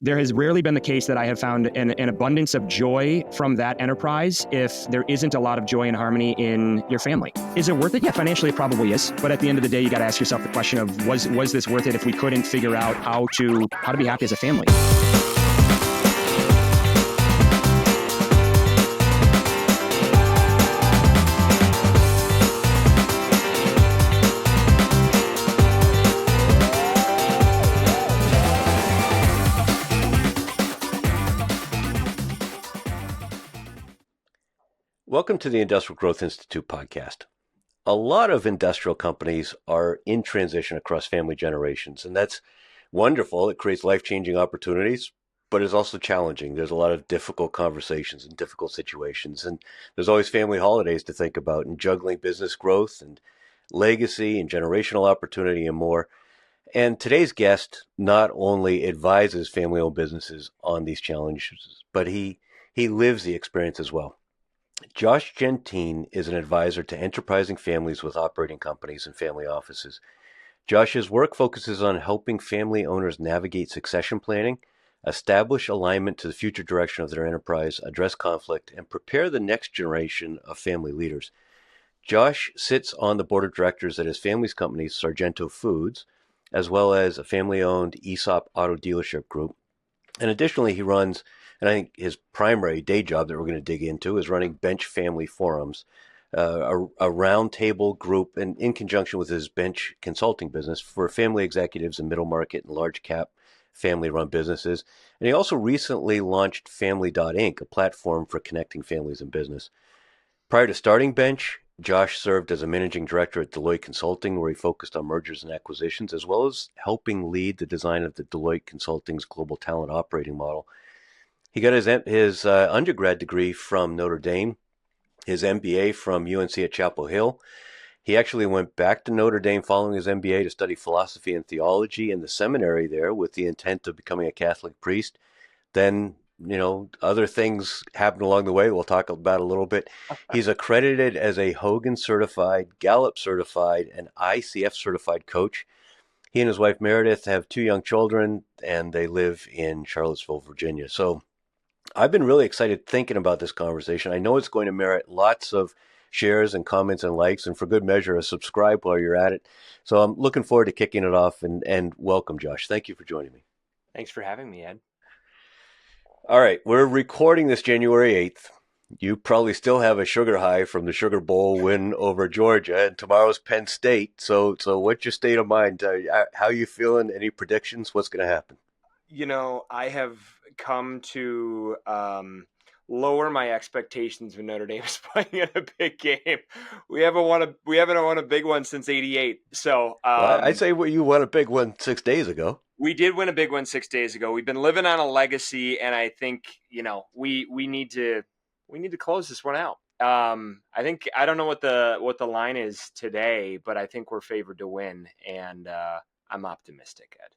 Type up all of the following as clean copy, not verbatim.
There has rarely been the case that I have found an abundance of joy from that enterprise if there isn't a lot of joy and harmony in your family. Is it worth it? Yeah, financially it probably is. But at the end of the day, you got to ask yourself the question of was this worth it if we couldn't figure out how to be happy as a family? Welcome to the Industrial Growth Institute podcast. A lot of industrial companies are in transition across family generations, and that's wonderful. It creates life-changing opportunities, but it's also challenging. There's a lot of difficult conversations and difficult situations, and there's always family holidays to think about and juggling business growth and legacy and generational opportunity and more. And today's guest not only advises family-owned businesses on these challenges, but he lives the experience as well. Josh Gentine is an advisor to enterprising families with operating companies and family offices. Josh's work focuses on helping family owners navigate succession planning, establish alignment to the future direction of their enterprise, address conflict, and prepare the next generation of family leaders. Josh sits on the board of directors at his family's company, Sargento Foods, as well as a family-owned ESOP auto dealership group. And additionally, he runs, and I think his primary day job that we're going to dig into is running Bench Family Forums, a roundtable group, and in conjunction with his Bench consulting business for family executives in middle market and large cap family-run businesses. And he also recently launched Family.Inc., a platform for connecting families and business. Prior to starting Bench, Josh served as a managing director at Deloitte Consulting, where he focused on mergers and acquisitions, as well as helping lead the design of the Deloitte Consulting's global talent operating model. He got his undergrad degree from Notre Dame, his MBA from UNC at Chapel Hill. He actually went back to Notre Dame following his MBA to study philosophy and theology in the seminary there with the intent of becoming a Catholic priest. Then other things happened along the way we'll talk about a little bit. He's accredited as a Hogan certified, Gallup certified, and ICF certified coach. He and his wife Meredith have 2 young children, and they live in Charlottesville, Virginia. So I've been really excited thinking about this conversation. I know it's going to merit lots of shares and comments and likes, and for good measure, subscribe while you're at it. So I'm looking forward to kicking it off, and welcome, Josh. Thank you for joining me. Thanks for having me, Ed. All right, we're recording this January 8th. You probably still have a sugar high from the Sugar Bowl win over Georgia, and tomorrow's Penn State. So what's your state of mind? How you feeling? Any predictions? What's going to happen? I have come to lower my expectations when Notre Dame is playing in a big game. We haven't won a big one since '88. So I'd say you won a big one 6 days ago. We did win a big one 6 days ago. We've been living on a legacy, and I think we need to close this one out. I don't know what the line is today, but I think we're favored to win, and I'm optimistic, Ed.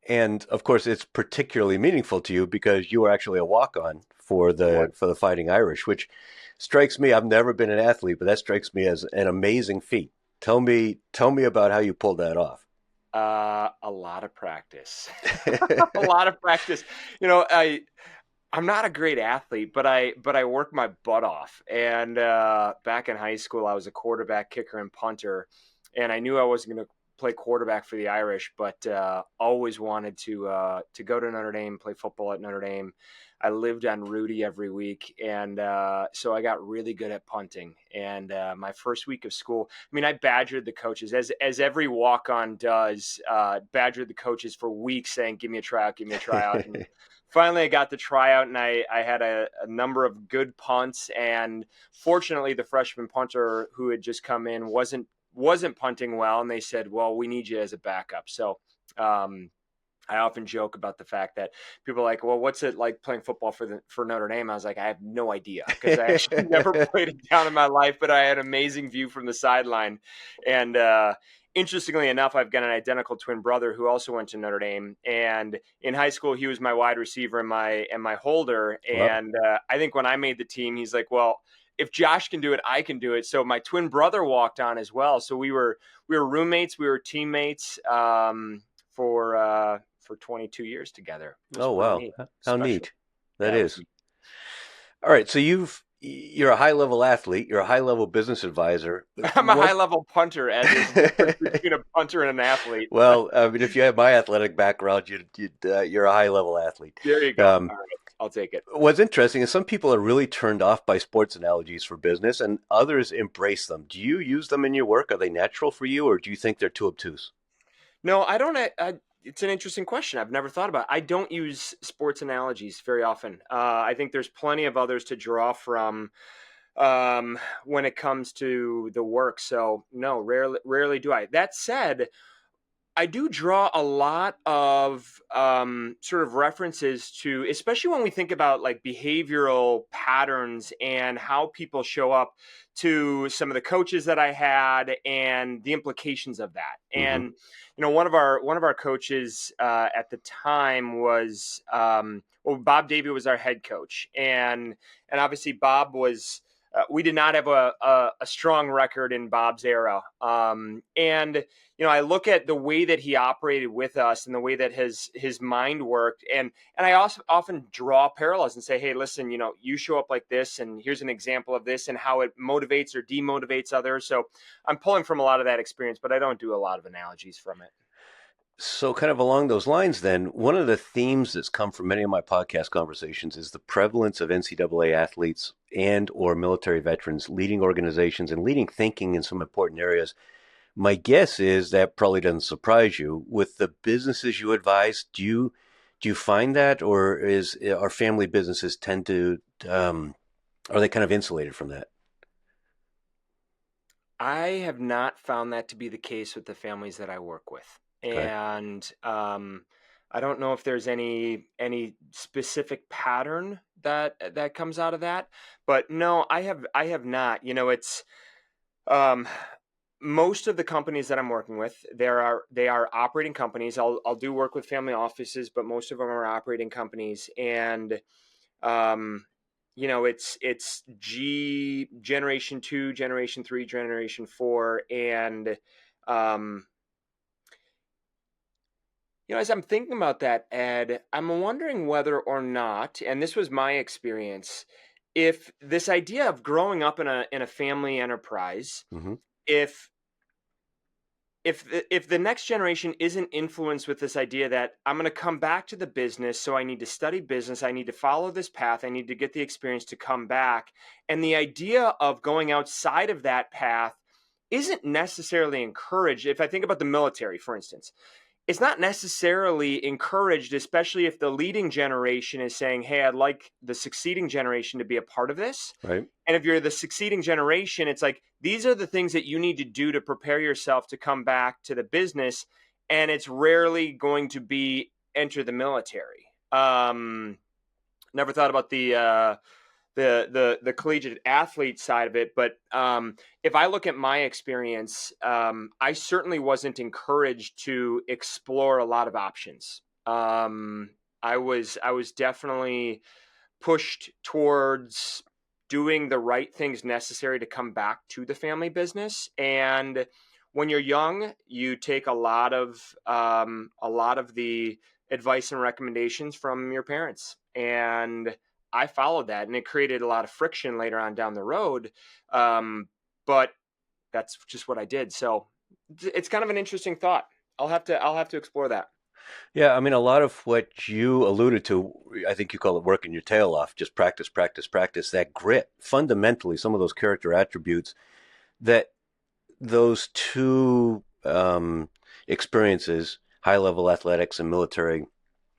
And of course, it's particularly meaningful to you because you are actually a walk-on for the Fighting Irish, which strikes me. I've never been an athlete, but that strikes me as an amazing feat. Tell me about how you pulled that off. A lot of practice. A lot of practice. I'm not a great athlete, but I work my butt off. And back in high school, I was a quarterback, kicker, and punter, and I knew I wasn't going to play quarterback for the Irish, but always wanted to go to Notre Dame, play football at Notre Dame. I lived on Rudy every week, and so I got really good at punting. And my first week of school, I badgered the coaches, as every walk-on does, badgered the coaches for weeks saying, give me a tryout. And finally, I got the tryout, and I had a number of good punts. And fortunately, the freshman punter who had just come in wasn't punting well, and they said, well, we need you as a backup. So I often joke about the fact that people are like, well, what's it like playing football for Notre Dame? I was like, I have no idea, because I actually never played it down in my life, but I had an amazing view from the sideline. And interestingly enough, I've got an identical twin brother who also went to Notre Dame, and in high school, he was my wide receiver and my holder. Wow. And I think when I made the team, he's like, well, if Josh can do it, I can do it. So my twin brother walked on as well. So we were roommates, we were teammates for for 22 years together. It was Oh, pretty wow. neat. How Special. neat. That Yeah, it was. is. All right. So you're a high level athlete. You're a high level business advisor. I'm a high What? level punter, Ed. There's a difference between a punter and an athlete. Well, I mean, if you have my athletic background, you're a high level athlete. There you go. All right, I'll take it. What's interesting is some people are really turned off by sports analogies for business, and others embrace them. Do you use them in your work? Are they natural for you, or do you think they're too obtuse? No, I don't. It's an interesting question. I've never thought about it. I don't use sports analogies very often. I think there's plenty of others to draw from when it comes to the work. So no, rarely do I. That said, I do draw a lot of sort of references to, especially when we think about like behavioral patterns and how people show up, to some of the coaches that I had and the implications of that. Hmm. And one of our coaches at the time was Bob Davie was our head coach, and obviously Bob was. We did not have a strong record in Bob's era, and I look at the way that he operated with us and the way that his mind worked. And I also often draw parallels and say, hey, listen, you show up like this, and here's an example of this and how it motivates or demotivates others. So I'm pulling from a lot of that experience, but I don't do a lot of analogies from it. So, kind of along those lines, then, one of the themes that's come from many of my podcast conversations is the prevalence of NCAA athletes and or military veterans leading organizations and leading thinking in some important areas. My guess is that probably doesn't surprise you. With the businesses you advise, do you find that, or is our family businesses tend to are they kind of insulated from that? I have not found that to be the case with the families that I work with. Okay. And I don't know if there's any specific pattern that comes out of that, but no, I have not. It's um, most of the companies that I'm working with, they are operating companies. I'll do work with family offices, but most of them are operating companies, and um, it's generation 2, generation 3, generation 4, and um, as I'm thinking about that, Ed, I'm wondering whether or not, and this was my experience, if this idea of growing up in a family enterprise, Hmm. if if the next generation isn't influenced with this idea that I'm going to come back to the business, so I need to study business, I need to follow this path, I need to get the experience to come back, and the idea of going outside of that path isn't necessarily encouraged. If I think about the military, for instance, it's not necessarily encouraged, especially if the leading generation is saying, hey, I'd like the succeeding generation to be a part of this. Right. And if you're the succeeding generation, it's like, these are the things that you need to do to prepare yourself to come back to the business. And it's rarely going to be enter the military. Never thought about the collegiate athlete side of it, but if I look at my experience, I certainly wasn't encouraged to explore a lot of options. I was definitely pushed towards doing the right things necessary to come back to the family business. And when you're young, you take a lot of the advice and recommendations from your parents, and I followed that, and it created a lot of friction later on down the road. But that's just what I did. So it's kind of an interesting thought. I'll have to explore that. Yeah, I mean, a lot of what you alluded to, I think you call it working your tail off, just practice, practice, practice, that grit. Fundamentally, some of those character attributes that those two experiences, high level athletics and military,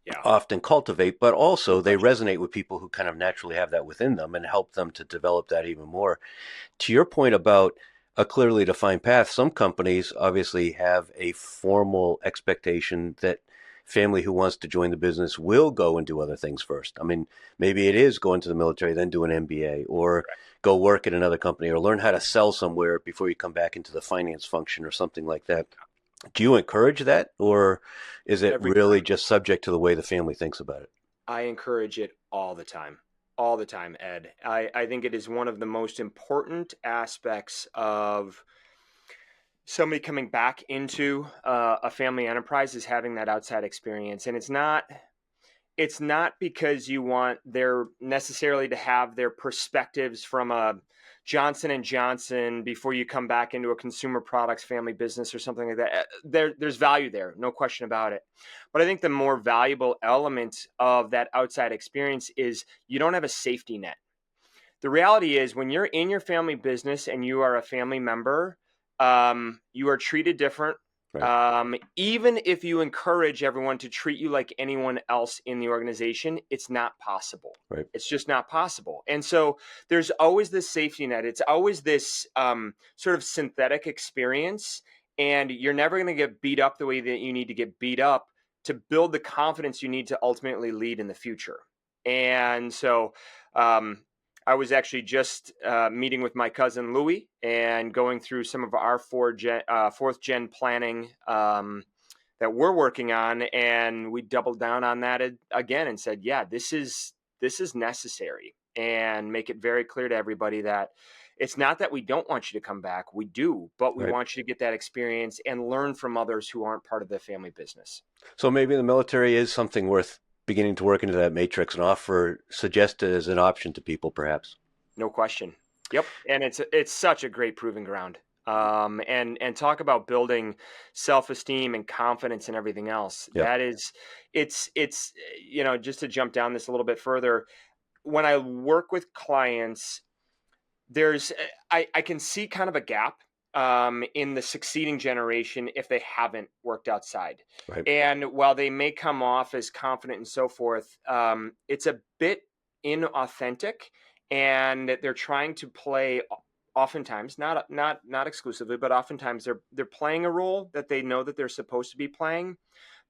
Yeah. often cultivate, but No also they question. resonate with people who kind of naturally have that within them and help them to develop that even more. To your point about a clearly defined path, some companies obviously have a formal expectation that family who wants to join the business will go and do other things first. I mean, maybe it is go into the military, then do an MBA, or go work at another company, or learn how to sell somewhere before you come back into the finance function or something like that. Do you encourage that, or is it Every really time. just subject to the way the family thinks about it? I encourage it all the time. All the time, Ed. I think it is one of the most important aspects of somebody coming back into a family enterprise is having that outside experience. And it's not because you want their necessarily to have their perspectives from a Johnson and Johnson before you come back into a consumer products family business or something like that. There's value there, no question about it. But I think the more valuable element of that outside experience is you don't have a safety net. The reality is when you're in your family business and you are a family member, you are treated different. Right. Even if you encourage everyone to treat you like anyone else in the organization, it's not possible. Right. It's just not possible. And so there's always this safety net. It's always this sort of synthetic experience. And you're never going to get beat up the way that you need to get beat up to build the confidence you need to ultimately lead in the future. And so, I was actually just meeting with my cousin Louie and going through some of our fourth gen planning that we're working on, and we doubled down on that again and said, "Yeah, this is necessary," and make it very clear to everybody that it's not that we don't want you to come back, we do, but we Right. want you to get that experience and learn from others who aren't part of the family business. So maybe the military is something worth beginning to work into that matrix and suggest it as an option to people, perhaps. No question. Yep. And it's such a great proving ground. And talk about building self-esteem and confidence and everything else. Yeah. That is, it's just to jump down this a little bit further. When I work with clients, I can see kind of a gap in the succeeding generation if they haven't worked outside. Right. And while they may come off as confident and so forth, it's a bit inauthentic, and they're trying to play. Oftentimes, not exclusively, but oftentimes they're playing a role that they know that they're supposed to be playing,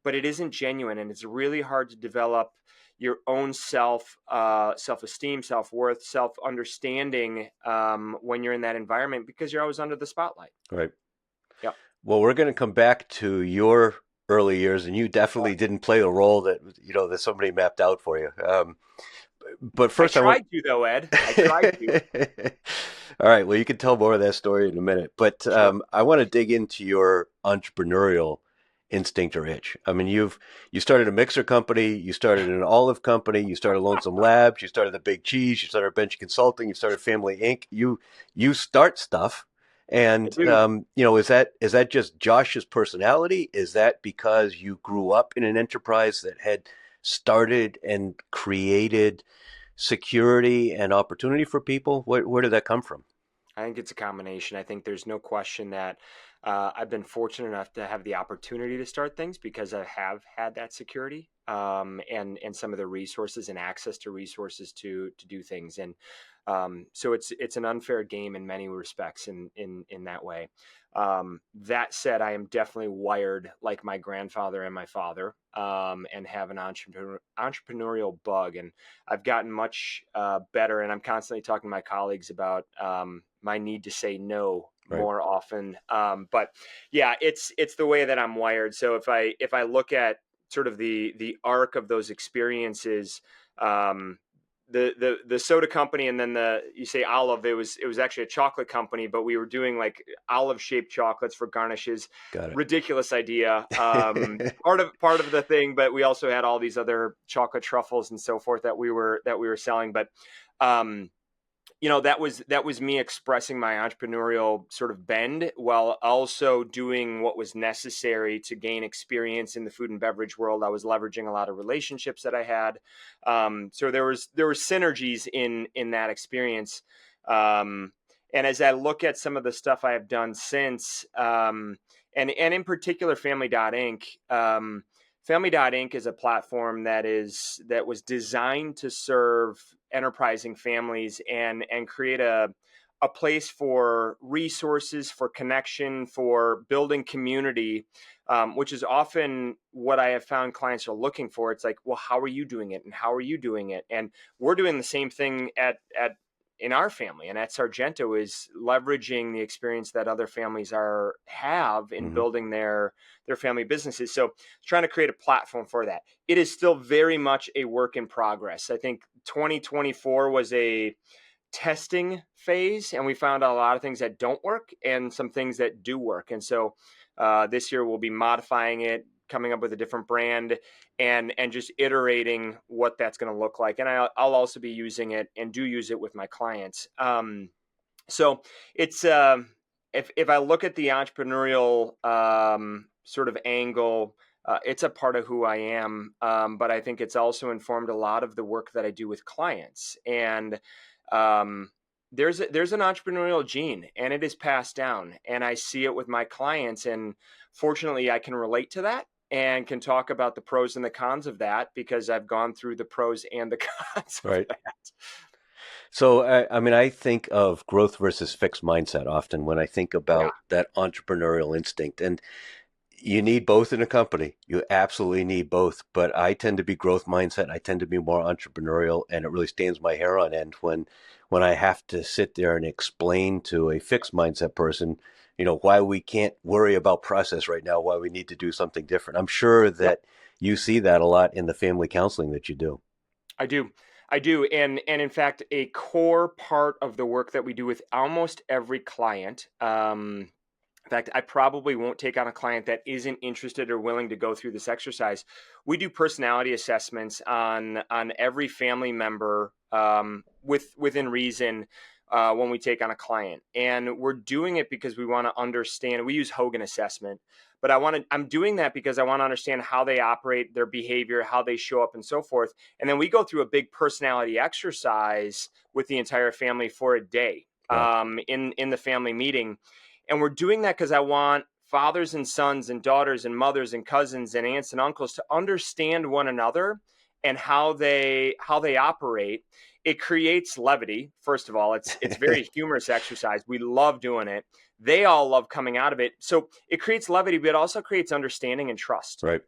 but it isn't genuine, and it's really hard to develop your own self-esteem, self-worth, self-understanding when you're in that environment because you're always under the spotlight. Right. Yeah. Well, we're going to come back to your early years, and you definitely didn't play a role that somebody mapped out for you. But first, I tried to, though, Ed. I tried to. All right. Well, you can tell more of that story in a minute, but Sure. I want to dig into your entrepreneurial instinct or itch. I mean, you started a mixer company, you started an olive company, you started Lonesome Labs, you started the Big Cheese, you started Bench Consulting, you started Family Inc. You start stuff, I and do. is that just Josh's personality? Is that because you grew up in an enterprise that had started and created security and opportunity for people? Where did that come from? I think it's a combination. I think there's no question that I've been fortunate enough to have the opportunity to start things because I have had that security and some of the resources and access to resources to do things. And so it's an unfair game in many respects in that way. That said, I am definitely wired like my grandfather and my father, and have an entrepreneurial bug. And I've gotten much better, and I'm constantly talking to my colleagues about my need to say no Right. more often. But yeah, it's the way that I'm wired. So if I look at sort of the arc of those experiences, the soda company, and then you say olive, it was actually a chocolate company, but we were doing like olive shaped chocolates for garnishes. Got Ridiculous idea. it. Part of the thing, but we also had all these other chocolate truffles and so forth that we were selling. But that was me expressing my entrepreneurial sort of bend while also doing what was necessary to gain experience in the food and beverage world. I was leveraging a lot of relationships that I had. So there were synergies in that experience. And as I look at some of the stuff I have done since, and in particular, Family Inc. Family Inc. is a platform that was designed to serve enterprising families and create a place for resources, for connection, for building community, which is often what I have found clients are looking for. It's like, well, how are you doing it, and how are you doing it? And we're doing the same thing in our family, and at Sargento, is leveraging the experience that other families have in Hmm. building their family businesses. So trying to create a platform for that. It is still very much a work in progress. I think 2024 was a testing phase, and we found a lot of things that don't work and some things that do work. And so this year we'll be modifying it, coming up with a different brand, and just iterating what that's going to look like. And I'll also be using it and do use it with my clients. So it's if I look at the entrepreneurial sort of angle, it's a part of who I am, but I think it's also informed a lot of the work that I do with clients. And there's an entrepreneurial gene, and it is passed down, and I see it with my clients, and fortunately I can relate to that and can talk about the pros and the cons of that because I've gone through the pros and the cons of Right. that. So, I mean, I think of growth versus fixed mindset often when I think Yeah. about that entrepreneurial instinct. And you need both in a company. You absolutely need both. But I tend to be growth mindset. I tend to be more entrepreneurial, and it really stands my hair on end when I have to sit there and explain to a fixed mindset person, why we can't worry about process right now, why we need to do something different. I'm sure that you see that a lot in the family counseling that you do. I do. I do. And in fact, a core part of the work that we do with almost every client, in fact, I probably won't take on a client that isn't interested or willing to go through this exercise. We do personality assessments on every family member within reason when we take on a client, and we're doing it because we want to understand. We use Hogan assessment, but I'm doing that because I want to understand how they operate, their behavior, how they show up, and so forth. And then we go through a big personality exercise with the entire family for a day Wow. in the family meeting. And we're doing that because I want fathers and sons and daughters and mothers and cousins and aunts and uncles to understand one another and how they operate. It creates levity. First of all, it's very humorous exercise. We love doing it. They all love coming out of it. So it creates levity, but it also creates understanding and trust. Right.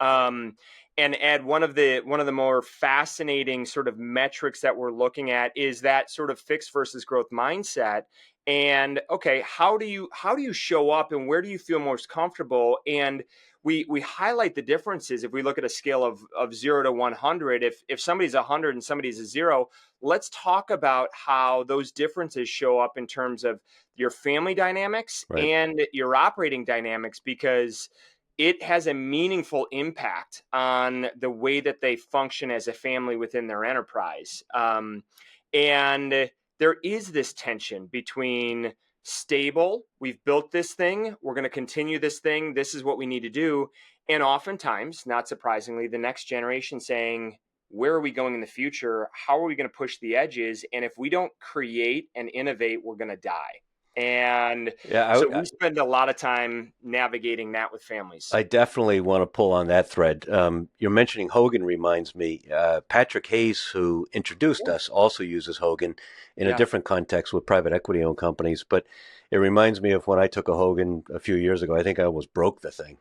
And Ed, one of the more fascinating sort of metrics that we're looking at is that sort of fixed versus growth mindset. And okay, how do you show up, and where do you feel most comfortable? And we highlight the differences. If we look at a scale of 0 to 100, if somebody's 100 and somebody's a 0, let's talk about how those differences show up in terms of your family dynamics Right. and your operating dynamics, because it has a meaningful impact on the way that they function as a family within their enterprise. And there is this tension between stable, we've built this thing, we're going to continue this thing, this is what we need to do. And oftentimes, not surprisingly, the next generation saying, where are we going in the future? How are we going to push the edges? And if we don't create and innovate, we're going to die. And Yeah, so we spend a lot of time navigating that with families. I definitely want to pull on that thread. You're mentioning Hogan reminds me. Patrick Hayes, who introduced us, also uses Hogan in a Yeah. different context with private equity owned companies. But it reminds me of when I took a Hogan a few years ago. I think I almost broke the thing.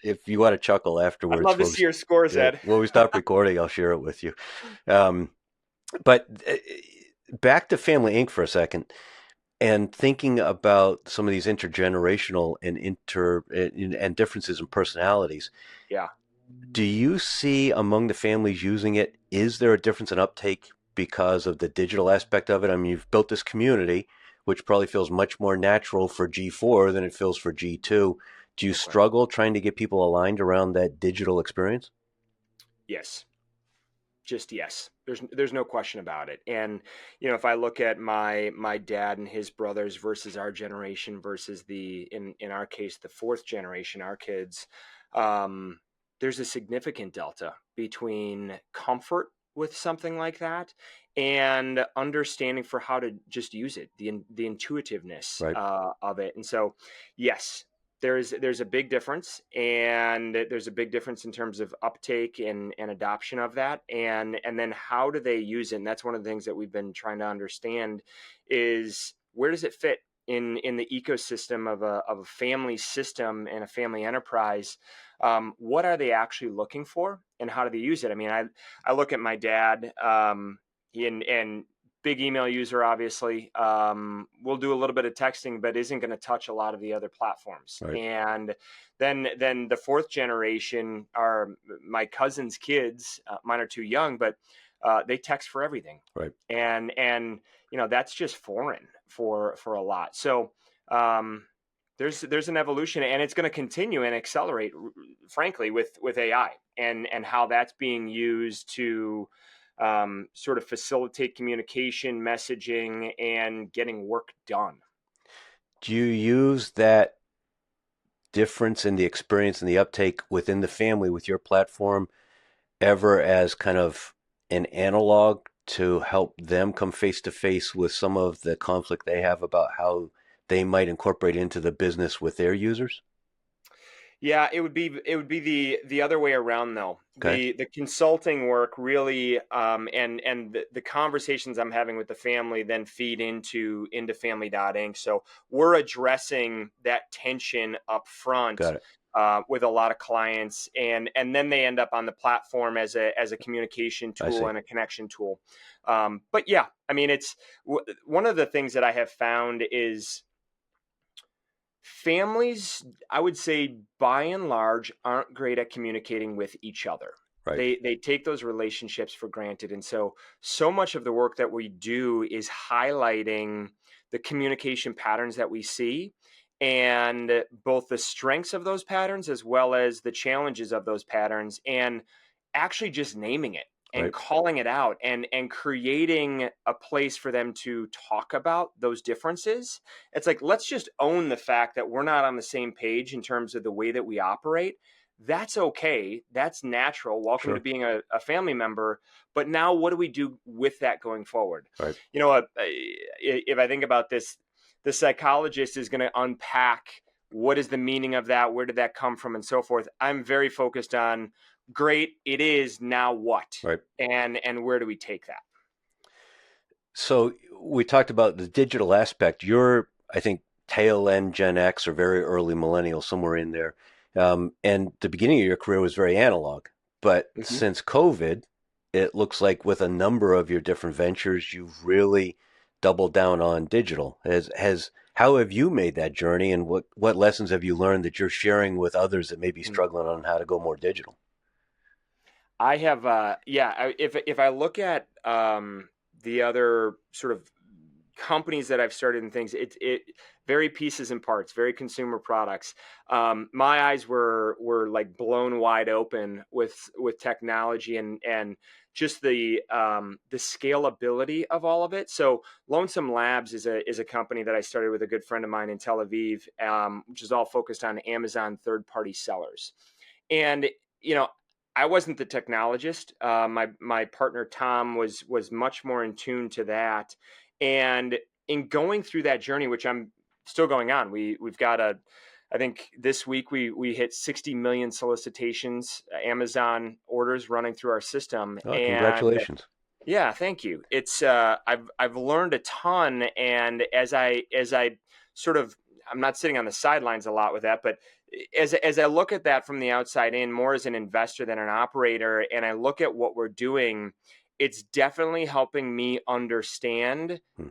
If you want to chuckle I'd afterwards, love to see your scores, Ed. when we stop recording, I'll share it with you. But back to Family Inc. for a second. And thinking about some of these intergenerational and differences in personalities, Yeah. do you see among the families using it, is there a difference in uptake because of the digital aspect of it? I mean, you've built this community, which probably feels much more natural for G4 than it feels for G2. Do you struggle trying to get people aligned around that digital experience? Yes. Just yes. There's no question about it. And if I look at my dad and his brothers versus our generation versus in our case the fourth generation, our kids, there's a significant delta between comfort with something like that and understanding for how to just use it, the intuitiveness Right. of it. And so, yes, there's a big difference, and there's a big difference in terms of uptake and adoption of that, and then how do they use it. And that's one of the things that we've been trying to understand is, where does it fit in the ecosystem of a family system and a family enterprise. What are they actually looking for, and how do they use it? I mean, I look at my dad, and big email user, obviously. We'll do a little bit of texting, but isn't going to touch a lot of the other platforms. Right. And then the fourth generation are my cousin's kids. Mine are too young, but they text for everything. Right. And that's just foreign for a lot. So there's an evolution, and it's going to continue and accelerate, frankly, with AI and how that's being used to sort of facilitate communication, messaging, and getting work done. Do you use that difference in the experience and the uptake within the family with your platform ever as kind of an analog to help them come face to face with some of the conflict they have about how they might incorporate into the business with their users? Yeah, it would be the other way around though. Okay. The consulting work really and the conversations I'm having with the family then feed into Family Inc. So we're addressing that tension up front Got it. with a lot of clients, and then they end up on the platform as a communication I tool see. and a connection tool. But yeah, I mean, it's one of the things that I have found is families, I would say by and large, aren't great at communicating with each other. Right. They take those relationships for granted. And so much of the work that we do is highlighting the communication patterns that we see, and both the strengths of those patterns as well as the challenges of those patterns, and actually just naming it and Right. calling it out, and creating a place for them to talk about those differences. It's like, let's just own the fact that we're not on the same page in terms of the way that we operate. That's okay. That's natural. Welcome to Sure. being a family member. But now what do we do with that going forward? Right. If I think about this, the psychologist is going to unpack what is the meaning of that, where did that come from, and so forth. I'm very focused on, great, it is, now what? Right. And where do we take that? So we talked about the digital aspect. You're, I think, tail end Gen X or very early millennial, somewhere in there. And the beginning of your career was very analog. But Mhm. since COVID, it looks like with a number of your different ventures, you've really doubled down on digital. How have you made that journey, and what lessons have you learned that you're sharing with others that may be struggling on how to go more digital? I have, if I look at the other sort of companies that I've started and things, it very pieces and parts, very consumer products. My eyes were like blown wide open with technology and just the scalability of all of it. So Lonesome Labs is a company that I started with a good friend of mine in Tel Aviv, which is all focused on Amazon third-party sellers. And you know, I wasn't the technologist. My partner Tom was much more in tune to that. And in going through that journey, which I'm still going on, we've got I think this week we hit 60 million solicitations, Amazon orders running through our system. Oh, And congratulations. yeah, thank you. It's I've learned a ton, and as I sort of, I'm not sitting on the sidelines a lot with that, but as I look at that from the outside in, more as an investor than an operator, and I look at what we're doing, it's definitely helping me understand Hmm.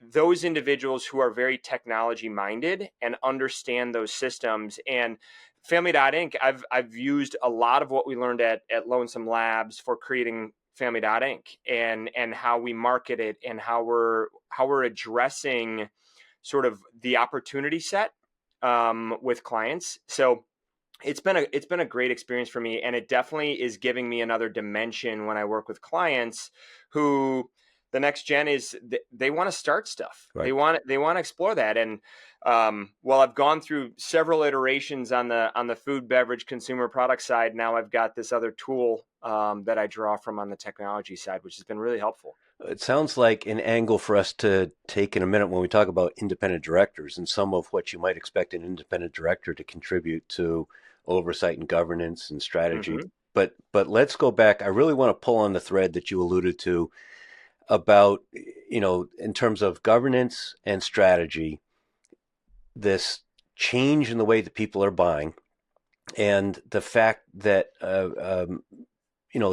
those individuals who are very technology minded and understand those systems. And Family Inc. I've used a lot of what we learned at Lonesome Labs for creating Family Inc. and how we market it, and how we're addressing sort of the opportunity set with clients. So it's been a great experience for me, and it definitely is giving me another dimension when I work with clients who, the next gen is, they want to start stuff. Right. They want to explore that. And well, I've gone through several iterations on the food, beverage, consumer product side. Now I've got this other tool that I draw from on the technology side, which has been really helpful. It sounds like an angle for us to take in a minute when we talk about independent directors and some of what you might expect an independent director to contribute to oversight and governance and strategy. Hmm. But let's go back. I really want to pull on the thread that you alluded to about, in terms of governance and strategy, this change in the way that people are buying, and the fact that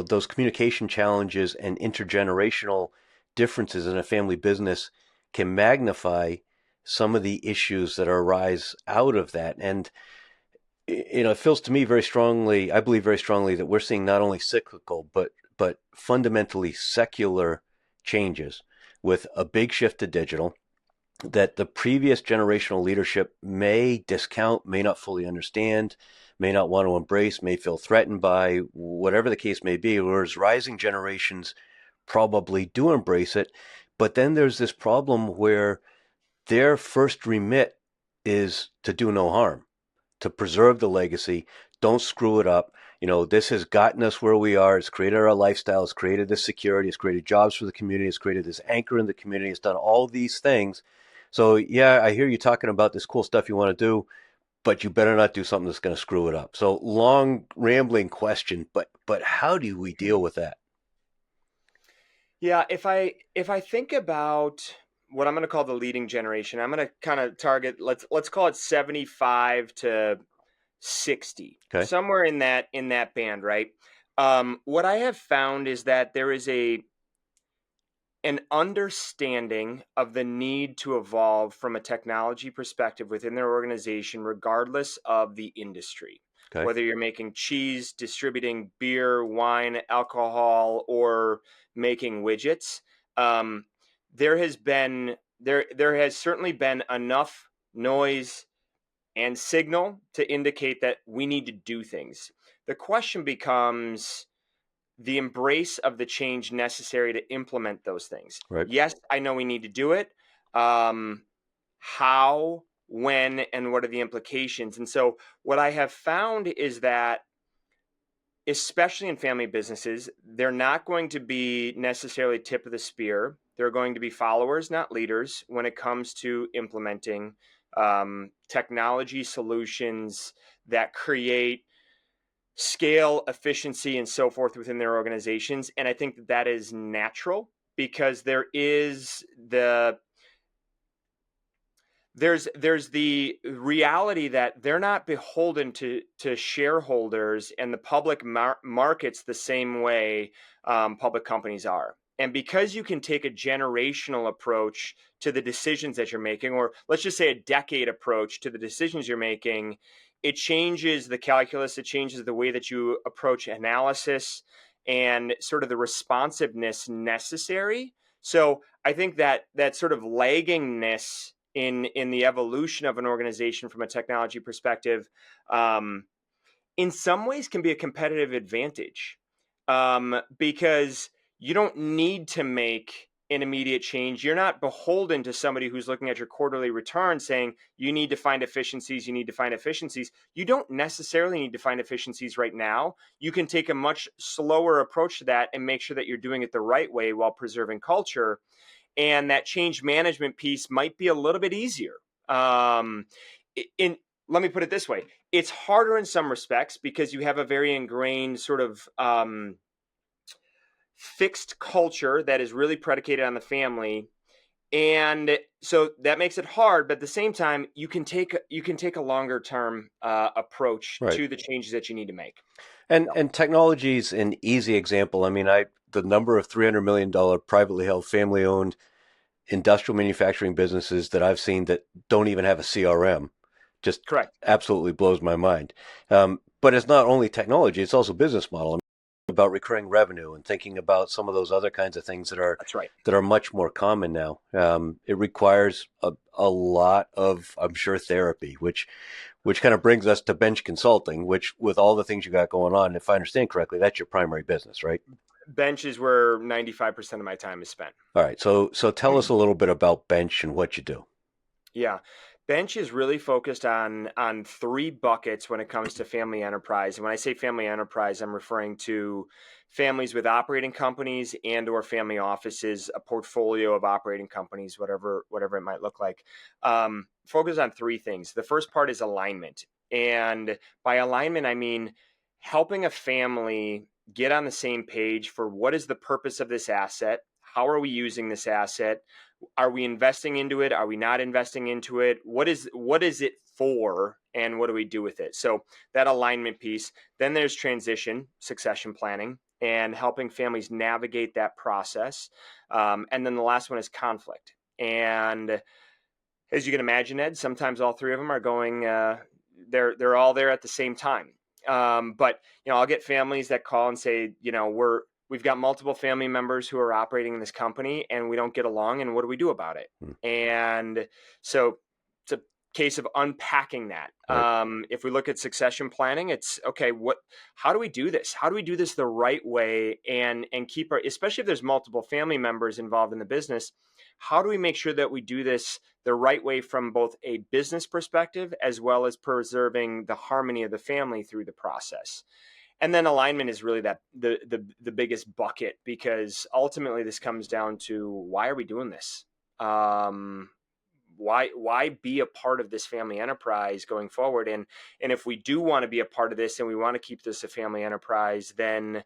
those communication challenges and intergenerational differences in a family business can magnify some of the issues that arise out of that. And it feels to me very strongly, I believe very strongly, that we're seeing not only cyclical but but fundamentally secular changes with a big shift to digital that the previous generational leadership may discount, may not fully understand, may not want to embrace, may feel threatened by, whatever the case may be, whereas rising generations probably do embrace it. But then there's this problem where their first remit is to do no harm, to preserve the legacy. Don't screw it up. This has gotten us where we are. It's created our lifestyle. It's created this security. It's created jobs for the community. It's created this anchor in the community. It's done all these things. So yeah, I hear you talking about this cool stuff you want to do, but you better not do something that's going to screw it up. So long, rambling question, but how do we deal with that? Yeah, if I think about what I'm going to call the leading generation, I'm going to kind of target, let's call it 75 to 60, Okay. somewhere in that band, right? What I have found is that there is an understanding of the need to evolve from a technology perspective within their organization, regardless of the industry. Okay. Whether you're making cheese, distributing beer, wine, alcohol, or making widgets, there has certainly been enough noise and signal to indicate that we need to do things. The question becomes the embrace of the change necessary to implement those things. Right. Yes, I know we need to do it. How, when, and what are the implications? And so what I have found is that, especially in family businesses, they're not going to be necessarily tip of the spear. They're going to be followers, not leaders, when it comes to implementing technology solutions that create scale, efficiency, and so forth within their organizations. And I think that is natural because there's the reality that they're not beholden to shareholders and the public markets the same way public companies are. And because you can take a generational approach to the decisions that you're making, or let's just say a decade approach to the decisions you're making, it changes the calculus, it changes the way that you approach analysis and sort of the responsiveness necessary. So I think that sort of laggingness in the evolution of an organization from a technology perspective, in some ways can be a competitive advantage, because you don't need to make an immediate change. You're not beholden to somebody who's looking at your quarterly return saying you need to find efficiencies, you need to find efficiencies. You don't necessarily need to find efficiencies right now. You can take a much slower approach to that and make sure that you're doing it the right way while preserving culture. And that change management piece might be a little bit easier. Let me put it this way. It's harder in some respects because you have a very ingrained sort of fixed culture that is really predicated on the family. And so that makes it hard, but at the same time, you can take a longer term approach Right. to the changes that you need to make. And technology is an easy example. I mean, the number of $300 million privately held, family owned industrial manufacturing businesses that I've seen that don't even have a CRM just Correct. absolutely blows my mind. But it's not only technology; it's also business model. I mean, about recurring revenue and thinking about some of those other kinds of things That's right. that are much more common now. It requires a lot of, I'm sure, therapy, which kind of brings us to bench consulting, which, with all the things you got going on, if I understand correctly, that's your primary business, right? Bench is where 95% of my time is spent. All right. So tell us a little bit about Bench and what you do. Yeah. Bench is really focused on three buckets when it comes to family enterprise. And when I say family enterprise, I'm referring to families with operating companies and or family offices, a portfolio of operating companies, whatever it might look like. Focus on three things. The first part is alignment. And by alignment, I mean helping a family get on the same page for what is the purpose of this asset? How are we using this asset? Are we investing into it? Are we not investing into it? What is it for, and what do we do with it? So that alignment piece. Then there's transition, succession planning, and helping families navigate that process. And then the last one is conflict. And as you can imagine, Ed, sometimes all three of them are going. They're all there at the same time. But I'll get families that call and say, we've got multiple family members who are operating in this company and we don't get along, and what do we do about it? And so it's a case of unpacking that. Right. If we look at succession planning, it's okay, how do we do this? How do we do this the right way and keep especially if there's multiple family members involved in the business, how do we make sure that we do this the right way from both a business perspective as well as preserving the harmony of the family through the process? And then alignment is really that the biggest bucket, because ultimately this comes down to, why are we doing this? Why be a part of this family enterprise going forward? And if we do want to be a part of this and we want to keep this a family enterprise, then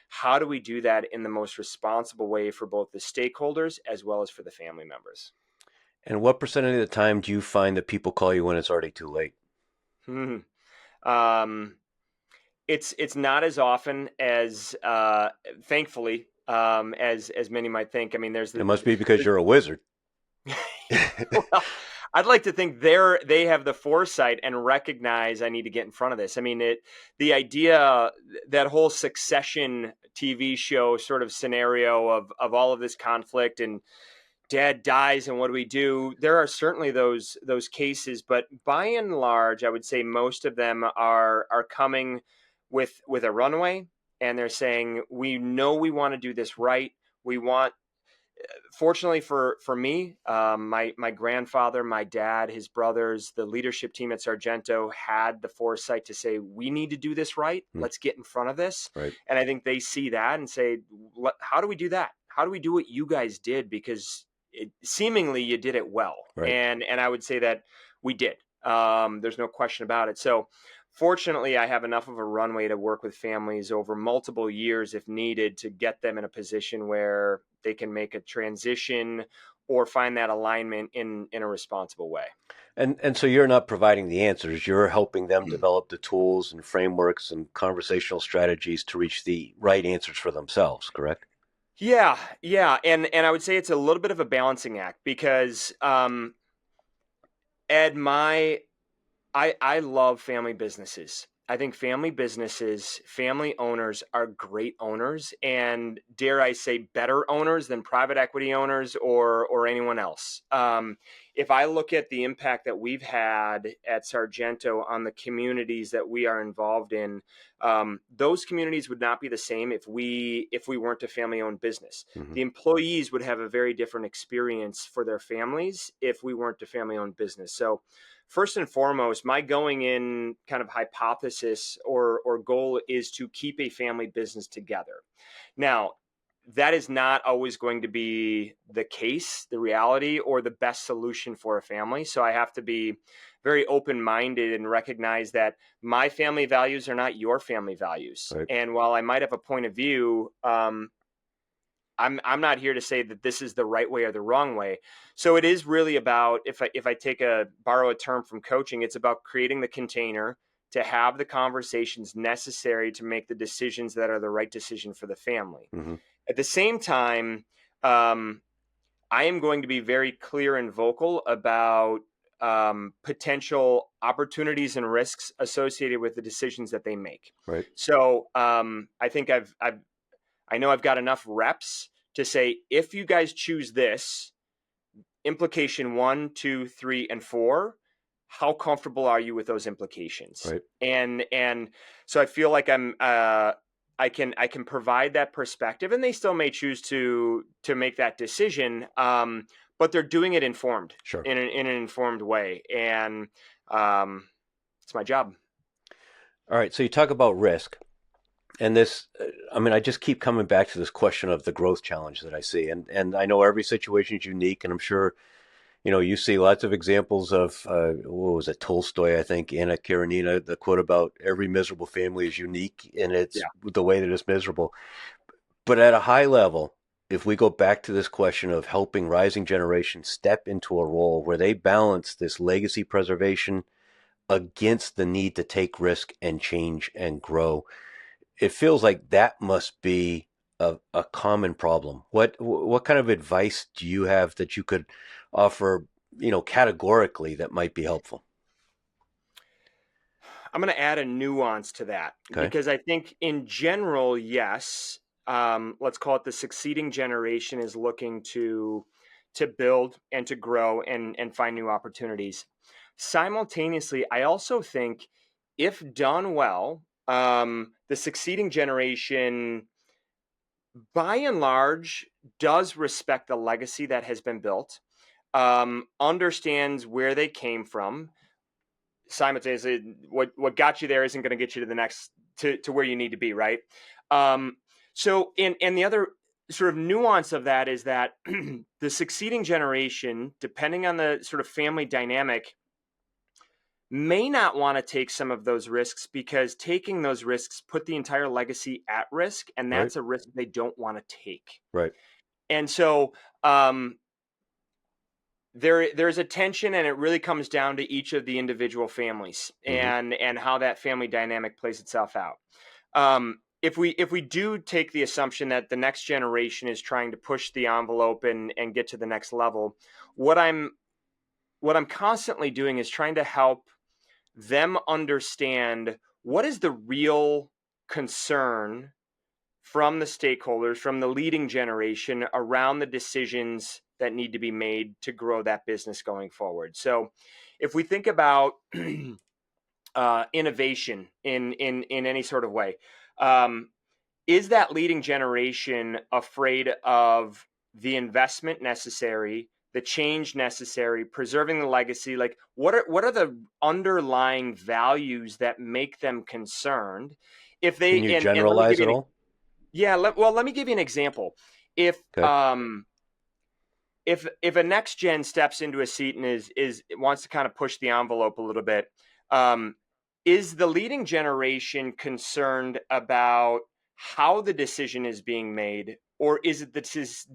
how do we do that in the most responsible way for both the stakeholders as well as for the family members? And what percentage of the time do you find that people call you when it's already too late? Um, it's not as often as, thankfully, as many might think. I mean, It must be because you're a wizard. well, I'd like to think they have the foresight and recognize I need to get in front of this. I mean, the idea, that whole Succession TV show sort of scenario of all of this conflict and dad dies and what do we do? There are certainly those cases, but by and large, I would say most of them are coming with a runway, and they're saying, we know we want to do this right. We want, fortunately for me, my grandfather, my dad, his brothers, the leadership team at Sargento had the foresight to say, we need to do this right. Let's get in front of this. Right. And I think they see that and say, how do we do that? How do we do what you guys did? Because seemingly you did it well. Right. And I would say that we did. There's no question about it. So fortunately, I have enough of a runway to work with families over multiple years if needed to get them in a position where they can make a transition or find that alignment in a responsible way. And so you're not providing the answers. You're helping them develop the tools and frameworks and conversational strategies to reach the right answers for themselves, correct? Yeah. And I would say it's a little bit of a balancing act because, Ed, I love family businesses. I think family businesses, family owners are great owners, and dare I say better owners than private equity owners or anyone else. If I look at the impact that we've had at Sargento on the communities that we are involved in, those communities would not be the same if we weren't a family-owned business. Mm-hmm. The employees would have a very different experience for their families if we weren't a family-owned business. So first and foremost, my going in kind of hypothesis or goal is to keep a family business together. Now, that is not always going to be the case, the reality, or the best solution for a family. So I have to be very open-minded and recognize that my family values are not your family values. Right. And while I might have a point of view, I'm not here to say that this is the right way or the wrong way. So it is really about, if I borrow a term from coaching, it's about creating the container to have the conversations necessary to make the decisions that are the right decision for the family. Mm-hmm. At the same time, I am going to be very clear and vocal about potential opportunities and risks associated with the decisions that they make. Right. So I think I know I've got enough reps to say, if you guys choose this, implication 1, 2, 3, and 4, how comfortable are you with those implications? Right. And so I feel like I can provide that perspective, and they still may choose to make that decision, but they're doing it informed, sure, in an informed way, and it's my job. All right. So you talk about risk. And this, I mean, I just keep coming back to this question of the growth challenge that I see. And I know every situation is unique, and I'm sure, you see lots of examples of, what was it, Tolstoy, I think, Anna Karenina, the quote about every miserable family is unique in its the way that it's miserable. But at a high level, if we go back to this question of helping rising generations step into a role where they balance this legacy preservation against the need to take risk and change and grow, it feels like that must be a common problem. What kind of advice do you have that you could offer, categorically, that might be helpful? I'm going to add a nuance to that, Okay. because I think in general, yes, let's call it the succeeding generation, is looking to build and to grow and find new opportunities. Simultaneously, I also think if done well, the succeeding generation, by and large, does respect the legacy that has been built, understands where they came from. Simultaneously, what got you there isn't going to get you to the next to where you need to be, right? So, and the other sort of nuance of that is that the succeeding generation, depending on the sort of family dynamic, may not want to take some of those risks, because taking those risks put the entire legacy at risk, and that's a risk they don't want to take. Right. And so there's a tension, and it really comes down to each of the individual families and how that family dynamic plays itself out. If we do take the assumption that the next generation is trying to push the envelope and get to the next level, what I'm constantly doing is trying to help them understand what is the real concern from the stakeholders, from the leading generation, around the decisions that need to be made to grow that business going forward. So if we think about innovation in any sort of way, is that leading generation afraid of the investment necessary, the change necessary, preserving the legacy? Like, what are the underlying values that make them concerned? If they Can you and let me generalize give it you all? let me give you an example. If Okay. if a next gen steps into a seat and is wants to kind of push the envelope a little bit, is the leading generation concerned about how the decision is being made, or is it the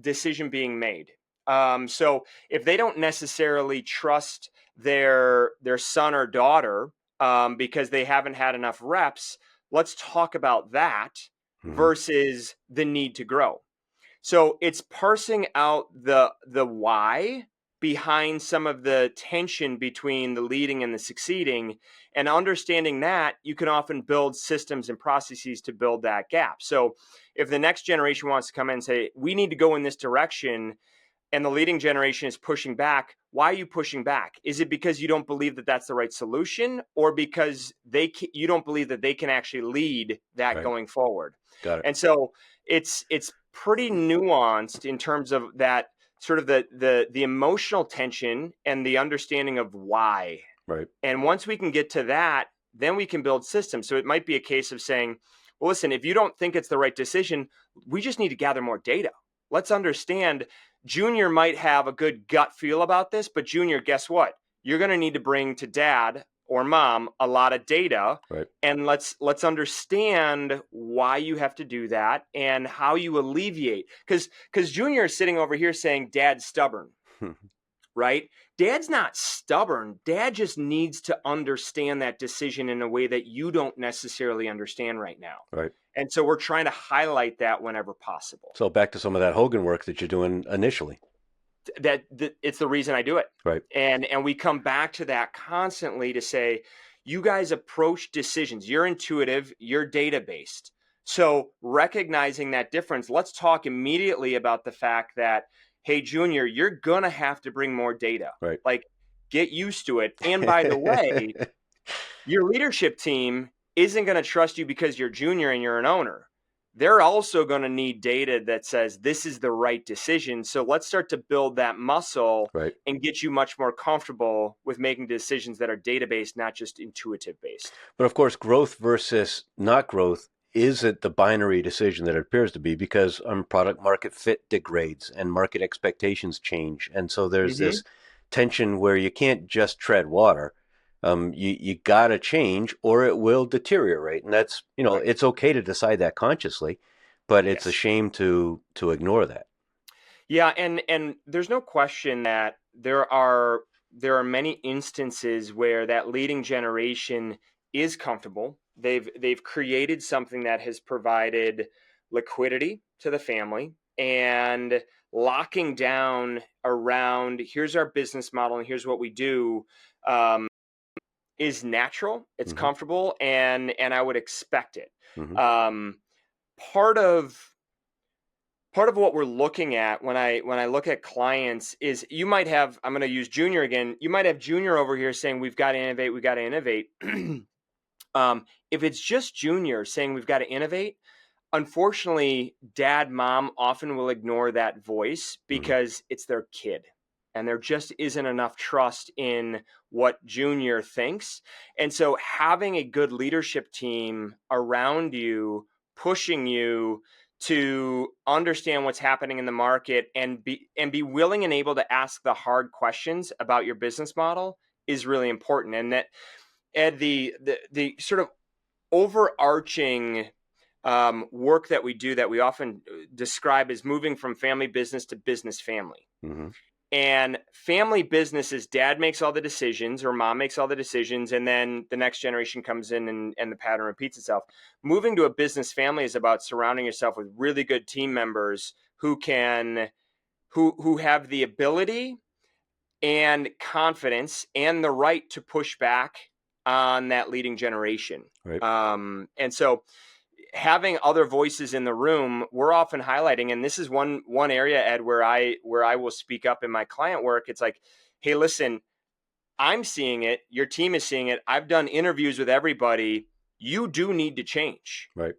decision being made? So if they don't necessarily trust their son or daughter, because they haven't had enough reps, let's talk about that versus the need to grow. So it's parsing out the why behind some of the tension between the leading and the succeeding, and understanding that you can often build systems and processes to build that gap. So if the next generation wants to come in and say, we need to go in this direction, and the leading generation is pushing back, why are you pushing back? Is it because you don't believe that that's the right solution, or because you don't believe that they can actually lead that going forward? Got it. And so it's pretty nuanced in terms of that sort of the emotional tension and the understanding of why. Right. And once we can get to that, then we can build systems. So it might be a case of saying, well, listen, if you don't think it's the right decision, we just need to gather more data. Let's understand. Junior might have a good gut feel about this, but Junior, guess what? You're going to need to bring to dad or mom a lot of data, and let's understand why you have to do that and how you alleviate. Because Junior is sitting over here saying dad's stubborn, right? Dad's not stubborn. Dad just needs to understand that decision in a way that you don't necessarily understand right now. Right. And so we're trying to highlight that whenever possible. So back to some of that Hogan work that you're doing initially. That it's the reason I do it. Right. And we come back to that constantly to say, you guys approach decisions. You're intuitive, you're data-based. So recognizing that difference, let's talk immediately about the fact that, hey, Junior, you're going to have to bring more data. Right. Like, get used to it. And by the way, your leadership team isn't going to trust you because you're Junior and you're an owner. They're also going to need data that says this is the right decision. So let's start to build that muscle and get you much more comfortable with making decisions that are data-based, not just intuitive-based. But of course, growth versus not growth isn't the binary decision that it appears to be, because product market fit degrades and market expectations change. And so there's this tension where you can't just tread water. You got to change or it will deteriorate. And that's, it's okay to decide that consciously, but it's a shame to ignore that. Yeah. And there's no question that there are many instances where that leading generation is comfortable. They've created something that has provided liquidity to the family, and locking down around, here's our business model and here's what we do, is natural. It's comfortable, and I would expect it. Part of part of what we're looking at when I look at clients is you might have, I'm going to use Junior again. You might have Junior over here saying, we've got to innovate. We got to innovate. If it's just Junior saying we've got to innovate, unfortunately, dad, mom often will ignore that voice because it's their kid. And there just isn't enough trust in what Junior thinks. And so having a good leadership team around you, pushing you to understand what's happening in the market and be willing and able to ask the hard questions about your business model is really important. And that, Ed, the sort of overarching work that we do that we often describe as moving from family business to business family. And family business is dad makes all the decisions or mom makes all the decisions, and then the next generation comes in and the pattern repeats itself. Moving to a business family is about surrounding yourself with really good team members who have the ability and confidence and the right to push back on that leading generation. Right. And so having other voices in the room, we're often highlighting, and this is one area, Ed, where I will speak up in my client work. It's like, hey, listen, I'm seeing it. Your team is seeing it. I've done interviews with everybody. You do need to change. Right.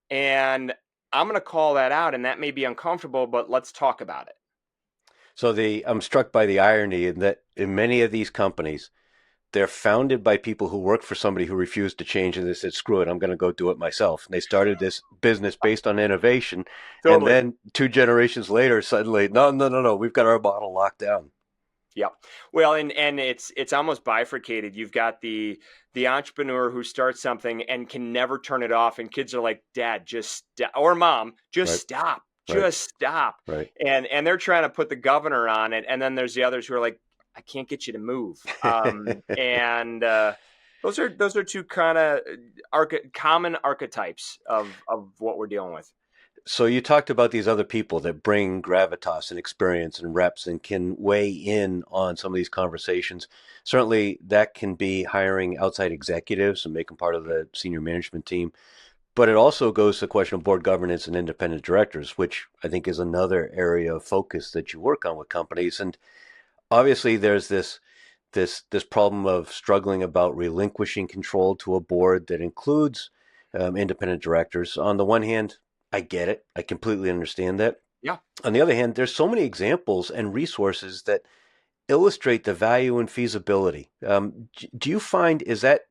And I'm going to call that out, and that may be uncomfortable, but let's talk about it. So I'm struck by the irony in that in many of these companies, they're founded by people who worked for somebody who refused to change, and they said, screw it, I'm going to go do it myself. And they started this business based on innovation. Totally. And then 2 generations later, suddenly, no, we've got our model locked down. Yeah. Well, and it's almost bifurcated. You've got the entrepreneur who starts something and can never turn it off. And kids are like, Dad, or Mom, just stop. Just stop. Right. And they're trying to put the governor on it. And then there's the others who are like, I can't get you to move. And those are 2 kind of common archetypes of what we're dealing with. So you talked about these other people that bring gravitas and experience and reps and can weigh in on some of these conversations. Certainly that can be hiring outside executives and make them part of the senior management team. But it also goes to the question of board governance and independent directors, which I think is another area of focus that you work on with companies. And obviously there's this problem of struggling about relinquishing control to a board that includes independent directors. On the one hand, I get it. I completely understand that. Yeah. On the other hand, there's so many examples and resources that illustrate the value and feasibility. Do you find, is that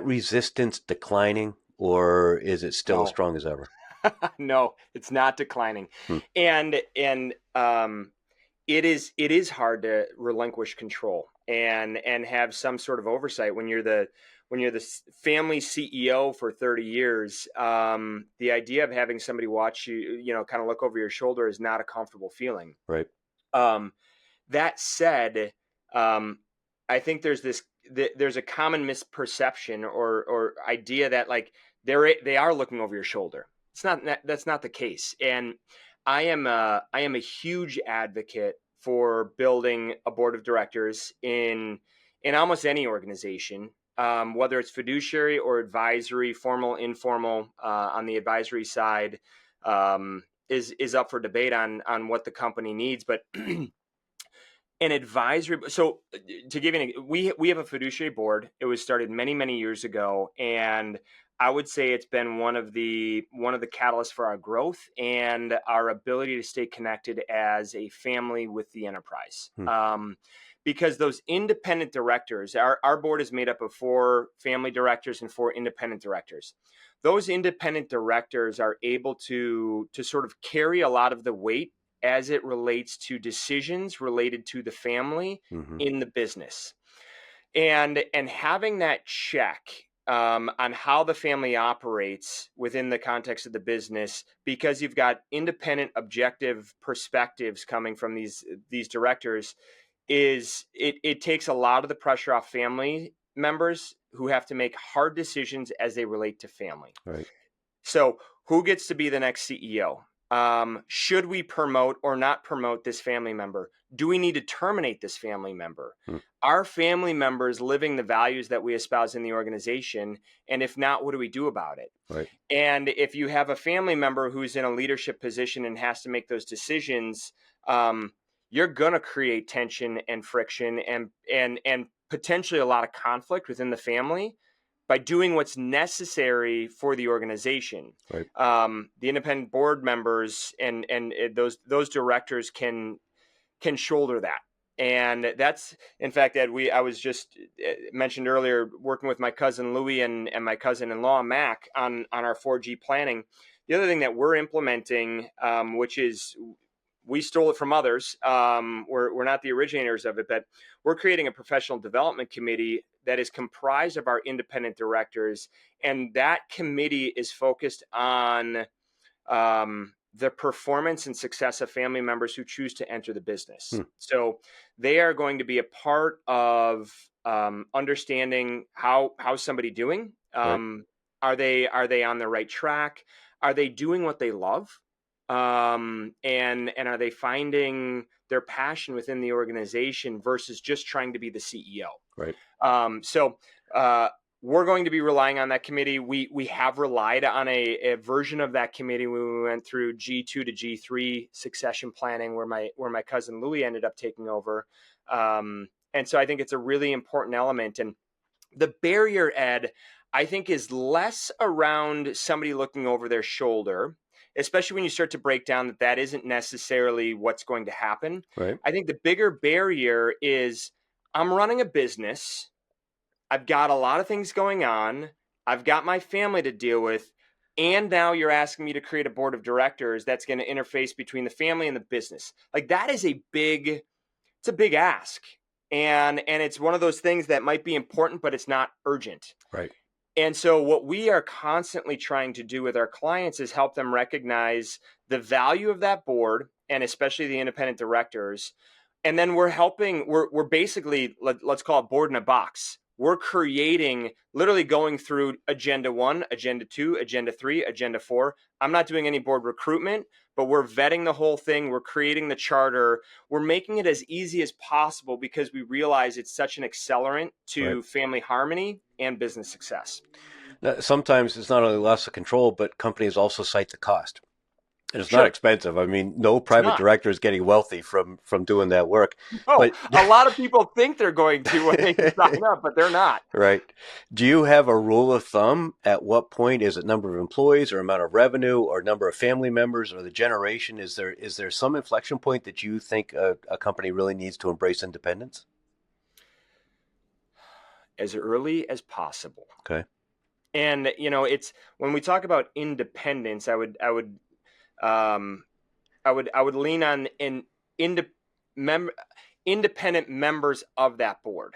resistance declining, or is it still as strong as ever? No, it's not declining. And it is hard to relinquish control and have some sort of oversight when you're the family CEO for 30 years. The idea of having somebody watch you, kind of look over your shoulder is not a comfortable feeling. Right. That said, I think there's a common misperception or idea that like they are looking over your shoulder. That's not the case. And I am a huge advocate for building a board of directors in almost any organization, whether it's fiduciary or advisory, formal, informal. On the advisory side, is up for debate on what the company needs, but an advisory. So to give you we have a fiduciary board. It was started many years ago, and I would say it's been one of the catalysts for our growth and our ability to stay connected as a family with the enterprise. Because those independent directors, our board is made up of 4 family directors and 4 independent directors. Those independent directors are able to sort of carry a lot of the weight as it relates to decisions related to the family in the business. And having that check on how the family operates within the context of the business, because you've got independent, objective perspectives coming from these directors, it takes a lot of the pressure off family members who have to make hard decisions as they relate to family. Right. So who gets to be the next CEO? should we promote or not promote this family member? Do we need to terminate this family member? Hmm. Are family members living the values that we espouse in the organization? And if not, what do we do about it? Right. And if you have a family member who's in a leadership position and has to make those decisions, you're going to create tension and friction and potentially a lot of conflict within the family by doing what's necessary for the organization. Right. The independent board members and those directors can shoulder that. And that's, in fact, Ed, I was just mentioned earlier, working with my cousin Louie and my cousin-in-law Mac on our 4G planning. The other thing that we're implementing, which is we stole it from others. We're not the originators of it, but we're creating a professional development committee that is comprised of our independent directors, and that committee is focused on the performance and success of family members who choose to enter the business. So they are going to be a part of understanding how somebody doing. Right. Are they on the right track? Are they doing what they love? And are they finding their passion within the organization versus just trying to be the CEO? Right. So we're going to be relying on that committee. We have relied on a version of that committee when we went through G2 to G3 succession planning, where my cousin Louie ended up taking over. And so I think it's a really important element. And the barrier, Ed, I think is less around somebody looking over their shoulder, especially when you start to break down that isn't necessarily what's going to happen. Right. I think the bigger barrier is I'm running a business. I've got a lot of things going on. I've got my family to deal with. And now you're asking me to create a board of directors that's going to interface between the family and the business. Like that is it's a big ask. And it's one of those things that might be important, but it's not urgent. Right. And so what we are constantly trying to do with our clients is help them recognize the value of that board, and especially the independent directors. And then we're basically, let's call it board in a box. We're creating, literally going through agenda 1, agenda 2, agenda 3, agenda 4. I'm not doing any board recruitment, but we're vetting the whole thing. We're creating the charter. We're making it as easy as possible because we realize it's such an accelerant to family harmony and business success. Now, sometimes it's not only loss of control, but companies also cite the cost. And it's Sure. not expensive. I mean, no private director is getting wealthy from doing that work. Oh, But a lot of people think they're going to when they sign up, but they're not. Right. Do you have a rule of thumb? At what point is it number of employees or amount of revenue or number of family members or the generation? Is there some inflection point that you think a company really needs to embrace independence? As early as possible. Okay. And it's when we talk about independence, I would lean on independent members of that board,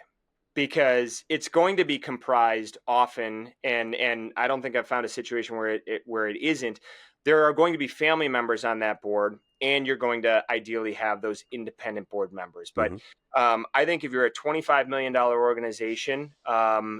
because it's going to be comprised often, and I don't think I've found a situation where it isn't. There are going to be family members on that board, and you're going to ideally have those independent board members. But I think if you're a $25 million organization,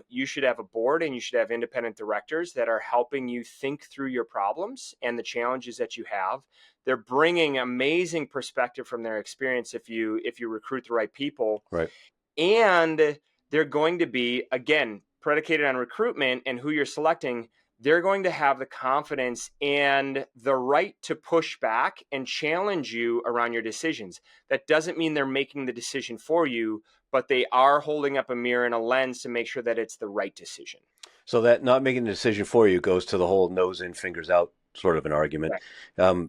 you should have a board and you should have independent directors that are helping you think through your problems and the challenges that you have. They're bringing amazing perspective from their experience if you recruit the right people. Right. And they're going to be, again, predicated on recruitment and who you're selecting. They're going to have the confidence and the right to push back and challenge you around your decisions. That doesn't mean they're making the decision for you, but they are holding up a mirror and a lens to make sure that it's the right decision. So that not making the decision for you goes to the whole nose in, fingers out sort of an argument. Right.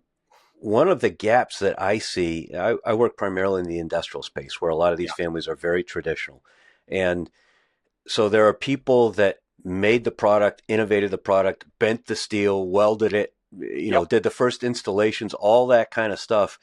One of the gaps that I see, I work primarily in the industrial space where a lot of these families are very traditional. And so there are people that made the product, innovated the product, bent the steel, welded it, did the first installations, all that kind of stuff.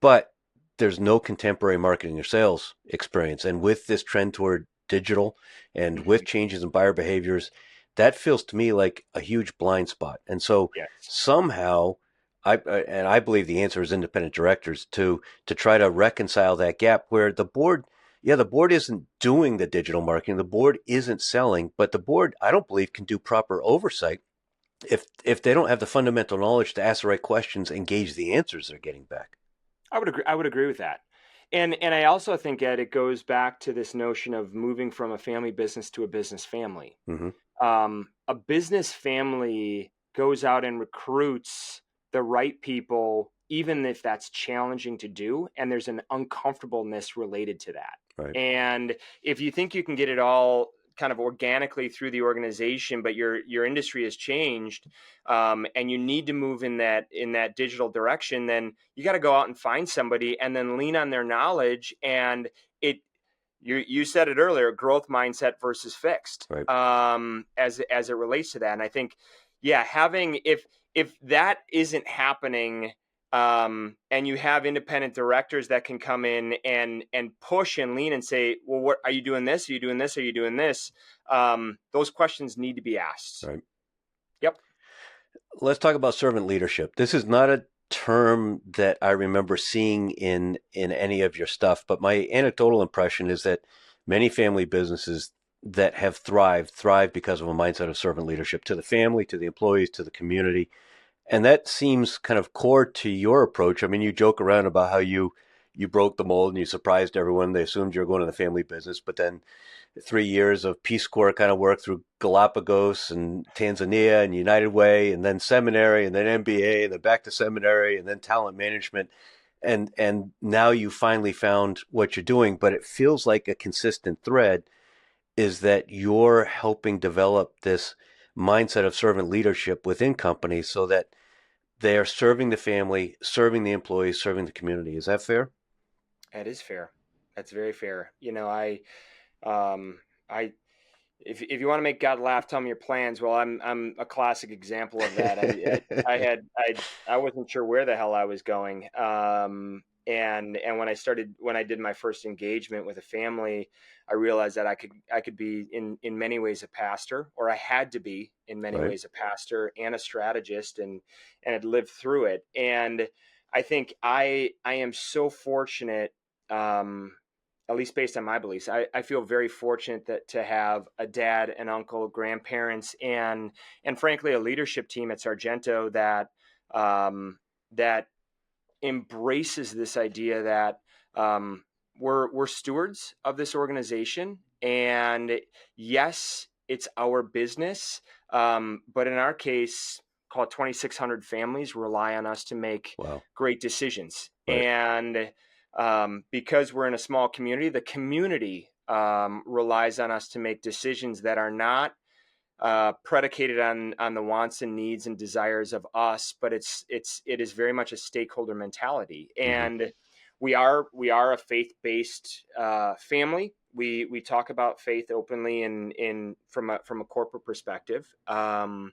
But there's no contemporary marketing or sales experience. And with this trend toward digital and with changes in buyer behaviors, that feels to me like a huge blind spot. And so somehow, I believe the answer is independent directors to try to reconcile that gap where the board isn't doing the digital marketing. The board isn't selling, but the board, I don't believe, can do proper oversight if they don't have the fundamental knowledge to ask the right questions, engage the answers they're getting back. I would agree with that. And I also think, Ed, it goes back to this notion of moving from a family business to a business family. Mm-hmm. A business family goes out and recruits the right people, even if that's challenging to do. And there's an uncomfortableness related to that. Right. And if you think you can get it all kind of organically through the organization, but your industry has changed, and you need to move in that digital direction, then you got to go out and find somebody and then lean on their knowledge. And it you said it earlier, growth mindset versus fixed, Right. as it relates to that. And I think, yeah, having if that isn't happening, and you have independent directors that can come in and push and lean and say, well, what are you doing? This? Are you doing this? Are you doing this? Those questions need to be asked. Right. Yep. Let's talk about servant leadership. This is not a term that I remember seeing in any of your stuff, but my anecdotal impression is that many family businesses that have thrive because of a mindset of servant leadership to the family, to the employees, to the community. And that seems kind of core to your approach. I mean, you joke around about how you broke the mold and you surprised everyone. They assumed you were going to the family business, but then 3 years of Peace Corps kind of work through Galapagos and Tanzania and United Way, and then seminary, and then MBA, and then back to seminary, and then talent management, and now you finally found what you're doing. But it feels like a consistent thread is that you're helping develop this mindset of servant leadership within companies so that they are serving the family, serving the employees, serving the community. Is that fair? That is fair. That's very fair. Um, I if you want to make God laugh, tell me your plans. Well, I'm a classic example of that. I wasn't sure where the hell I was going. And when I did my first engagement with a family, I realized that I could be in many ways a pastor, or I had to be in many Right. ways a pastor and a strategist, and had lived through it. And I think I am so fortunate. At least based on my beliefs, I feel very fortunate to have a dad, an uncle, grandparents, and frankly, a leadership team at Sargento that embraces this idea that, we're stewards of this organization. And yes, it's our business. But in our case, call it 2,600 families rely on us to make Wow. great decisions. Right. And because we're in a small community, the community relies on us to make decisions that are not predicated on the wants and needs and desires of us, but it is very much a stakeholder mentality. Mm-hmm. And we are a faith-based family. We talk about faith openly in from a corporate perspective. And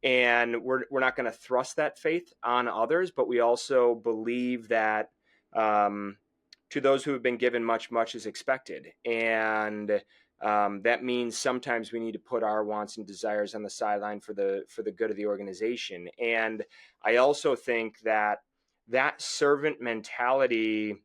we're not going to thrust that faith on others, but we also believe that, to those who have been given much, much is expected. And that means sometimes we need to put our wants and desires on the sideline for the good of the organization. And I also think that servant mentality,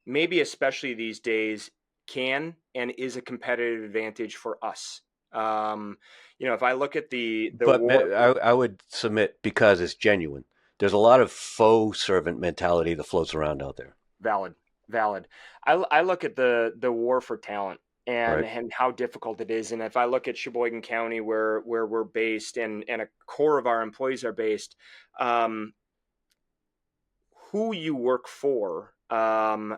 maybe especially these days, can and is a competitive advantage for us. If I look at the But war, I would submit because it's genuine. There's a lot of faux servant mentality that floats around out there. valid, valid. I look at the war for talent Right. and how difficult it is. And if I look at Sheboygan County, where we're based, and a core of our employees are based, um, who you work for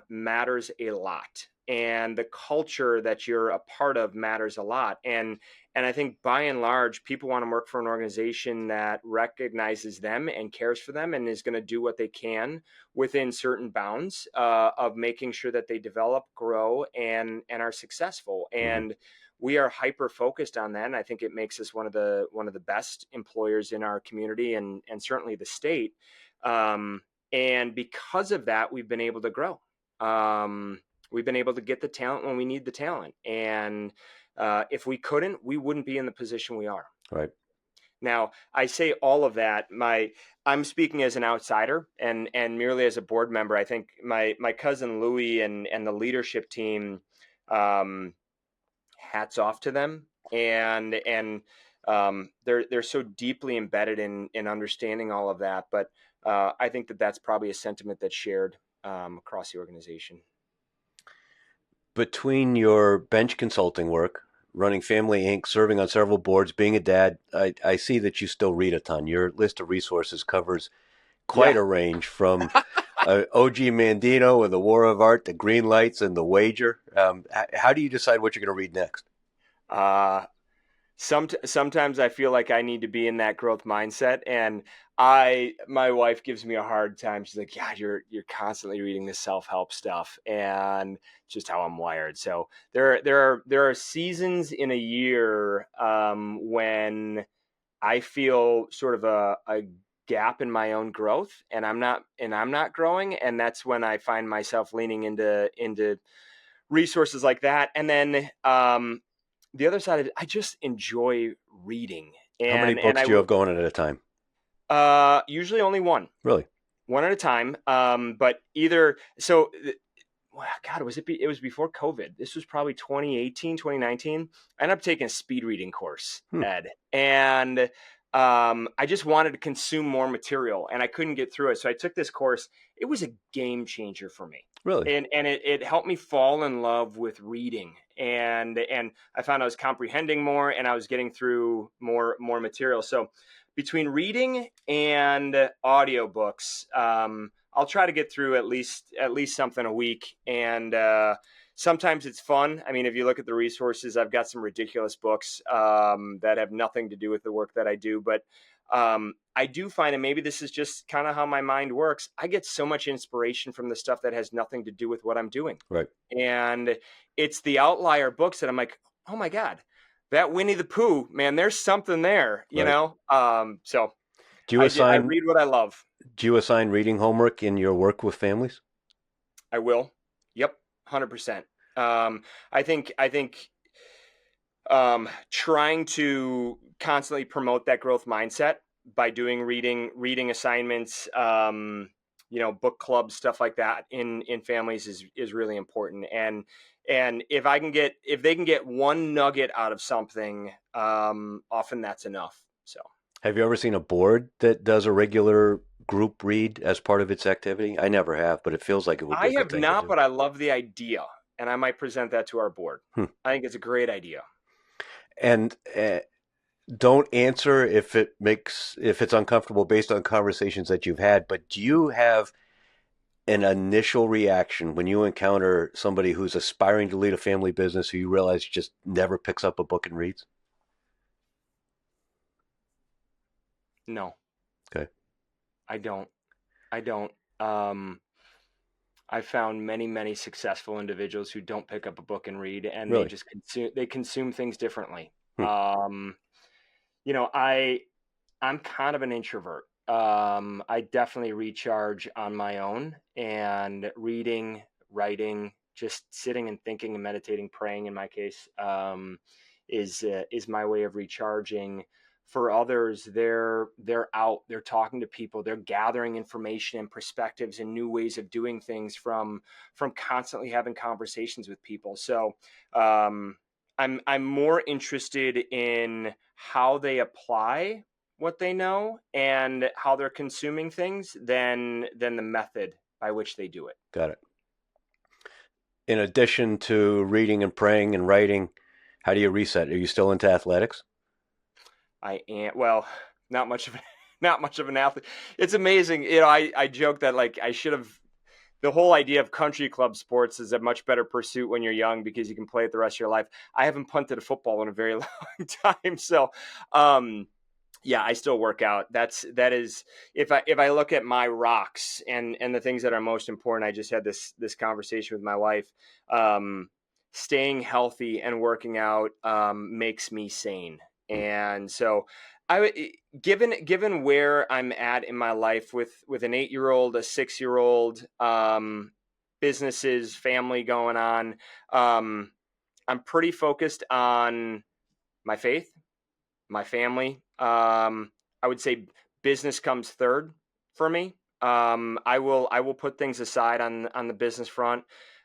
matters a lot, and the culture that you're a part of matters a lot. And I think by and large, people want to work for an organization that recognizes them and cares for them and is going to do what they can within certain bounds of making sure that they develop, grow, and are successful. Mm-hmm. And we are hyper focused on that. And I think it makes us one of the best employers in our community, and certainly the state. And because of that, we've been able to grow. We've been able to get the talent when we need the talent. And if we couldn't, we wouldn't be in the position we are. Right. Now, I say all of that. I'm speaking as an outsider and merely as a board member. I think my cousin Louie and the leadership team, hats off to them. and they're so deeply embedded in understanding all of that. But I think that's probably a sentiment that's shared across the organization. Between your bench consulting work, running Family Inc., serving on several boards, being a dad, I see that you still read a ton. Your list of resources covers quite Yeah. a range from O.G. Mandino and the War of Art to Green Lights and The Wager. How do you decide what you're going to read next? Uh, sometimes I feel like I need to be in that growth mindset, and my wife gives me a hard time. She's like, "Yeah, you're constantly reading this self-help stuff," and just how I'm wired. So there are seasons in a year when I feel sort of a gap in my own growth, and I'm not growing, and that's when I find myself leaning into resources like that. And then the other side of it, I just enjoy reading, How many and books I do you have will going at a time? usually only one, Really? one at a time. But either so. Well, God, it was before COVID. This was probably 2018, 2019. I ended up taking a speed reading course, Hmm. Ed, and I just wanted to consume more material, and I couldn't get through it. So I took this course. It was a game changer for me. Really? And it helped me fall in love with reading, and I found I was comprehending more, and I was getting through more material. So between reading and audiobooks, I'll try to get through at least something a week, and sometimes it's fun. I mean, if you look at the resources, I've got some ridiculous books that have nothing to do with the work that I do, but I do find, and maybe this is just kind of how my mind works, I get so much inspiration from the stuff that has nothing to do with what I'm doing. Right. And it's the outlier books that I'm like, oh my God, that Winnie the Pooh, man, there's something there, you Right. know? So Do you I assign read what I love. Do you assign reading homework in your work with families? I will. Yep. 100%. I think trying to constantly promote that growth mindset by doing reading assignments, book clubs, stuff like that in families is really important. And if they can get one nugget out of something, often that's enough. So. Have you ever seen a board that does a regular group read as part of its activity? I never have, but it feels like it would be I a good have thing to not, do. but I love the idea, and I might present that to our board. Hmm. I think it's a great idea. And don't answer if it's uncomfortable based on conversations that you've had, but do you have an initial reaction when you encounter somebody who's aspiring to lead a family business who you realize just never picks up a book and reads? No, Okay. I don't. I don't. Um, I found many successful individuals who don't pick up a book and read, and they Really? just consume things differently. Hmm. You know, I'm kind of an introvert. I definitely recharge on my own, and reading, writing, just sitting and thinking and meditating, praying in my case, is my way of recharging. For others, they're out, they're talking to people, they're gathering information and perspectives and new ways of doing things from constantly having conversations with people. So I'm more interested in how they apply what they know and how they're consuming things than the method by which they do it. Got it. In addition to reading and praying and writing, how do you reset? Are you still into athletics? I am, well, not much of not much of an athlete. It's amazing. You know, I joke that like I should have, the whole idea of country club sports is a much better pursuit when you're young because you can play it the rest of your life. I haven't punted a football in a very long time. So, yeah, I still work out. That is, if I look at my rocks and the things that are most important, I just had this conversation with my wife. Staying healthy and working out makes me sane, and so given where I'm at in my life with an 8-year-old, a 6-year-old, businesses, family going on, I'm pretty focused on my faith, my family. I would say business comes third for me. I will put things aside on the business front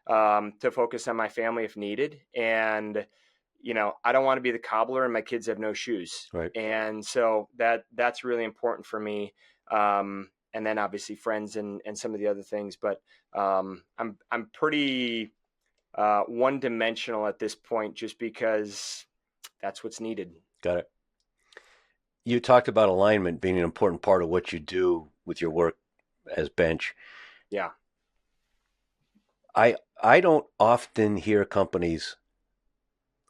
to focus on my family if needed. And I don't want to be the cobbler and my kids have no shoes. Right. And so that's really important for me. And then obviously friends and some of the other things, but I'm pretty one-dimensional at this point, just because that's what's needed. Got it. You talked about alignment being an important part of what you do with your work as bench. Yeah. I don't often hear companies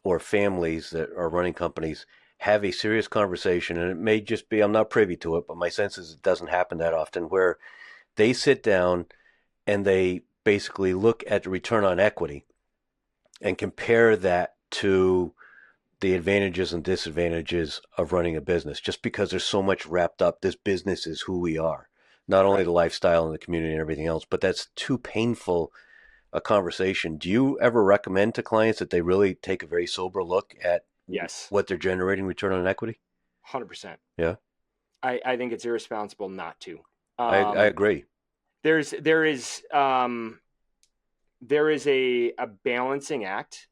or families that are running companies have a serious conversation, and it may just be I'm not privy to it, but my sense is it doesn't happen that often, where they sit down and they basically look at the return on equity and compare that to the advantages and disadvantages of running a business, just because there's so much wrapped up. This business is who we are, not only the lifestyle and the community and everything else, but that's too painful a conversation. Do you ever recommend to clients that they really take a very sober look at Yes. what they're generating return on equity? 100%. Yeah. I think it's irresponsible not to. I agree. There is a balancing act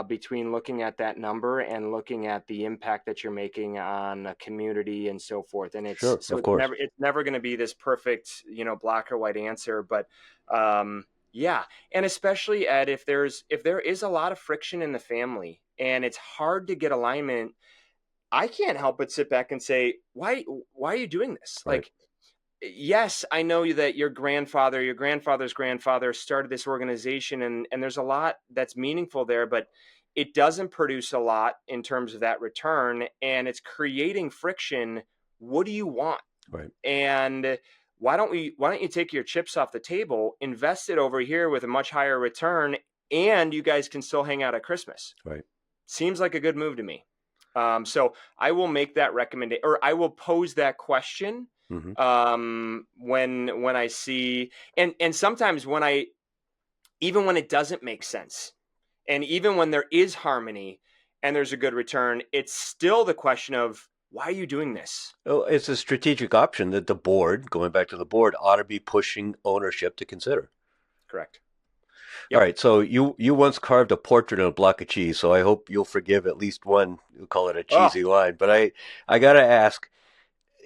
between looking at that number and looking at the impact that you're making on a community and so forth. And it's Sure, so of course. it's never going to be this perfect, black or white answer. But yeah, and especially Ed, if there is a lot of friction in the family and it's hard to get alignment, I can't help but sit back and say, why are you doing this? Right. Like, yes, I know that your grandfather's grandfather started this organization, and there's a lot that's meaningful there, but it doesn't produce a lot in terms of that return, and it's creating friction. What do you want? Right. And why don't you take your chips off the table, invest it over here with a much higher return, and you guys can still hang out at Christmas? Right. Seems like a good move to me. So I will make that recommendation, or I will pose that question. Mm-hmm. When I see, and sometimes even when it doesn't make sense, and even when there is harmony and there's a good return, it's still the question of, why are you doing this? Well, it's a strategic option that the board, going back to the board, ought to be pushing ownership to consider. Correct. Yep. All right. So you once carved a portrait on a block of cheese, so I hope you'll forgive at least one. We'll call it a cheesy line. But I got to ask,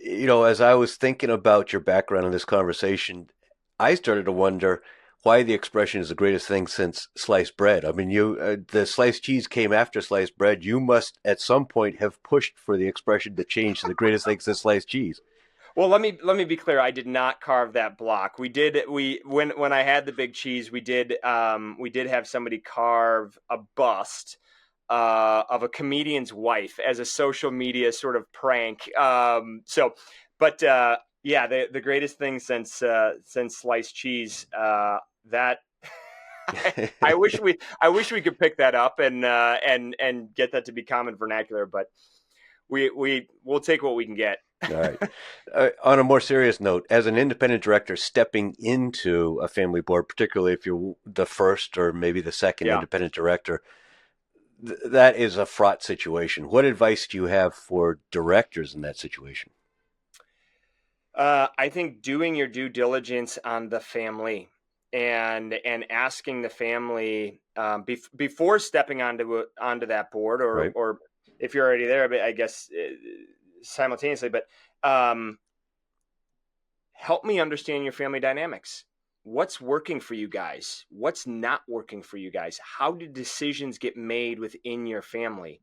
as I was thinking about your background in this conversation, I started to wonder why the expression is the greatest thing since sliced bread. I mean, the sliced cheese came after sliced bread. You must at some point have pushed for the expression to change to the greatest thing since sliced cheese. Well, let me be clear. I did not carve that block. When I had the big cheese, we did have somebody carve a bust of a comedian's wife as a social media sort of prank. Yeah, the greatest thing since sliced cheese. That I wish we could pick that up and get that to be common vernacular, but we'll take what we can get. All right. On a more serious note, as an independent director stepping into a family board, particularly if you're the first or maybe the second independent director, that is a fraught situation. What advice do you have for directors in that situation? I think doing your due diligence on the family and asking the family before stepping onto that board, or right. or if you're already there, but I guess simultaneously. But help me understand your family dynamics. What's working for you guys? What's not working for you guys? How do decisions get made within your family?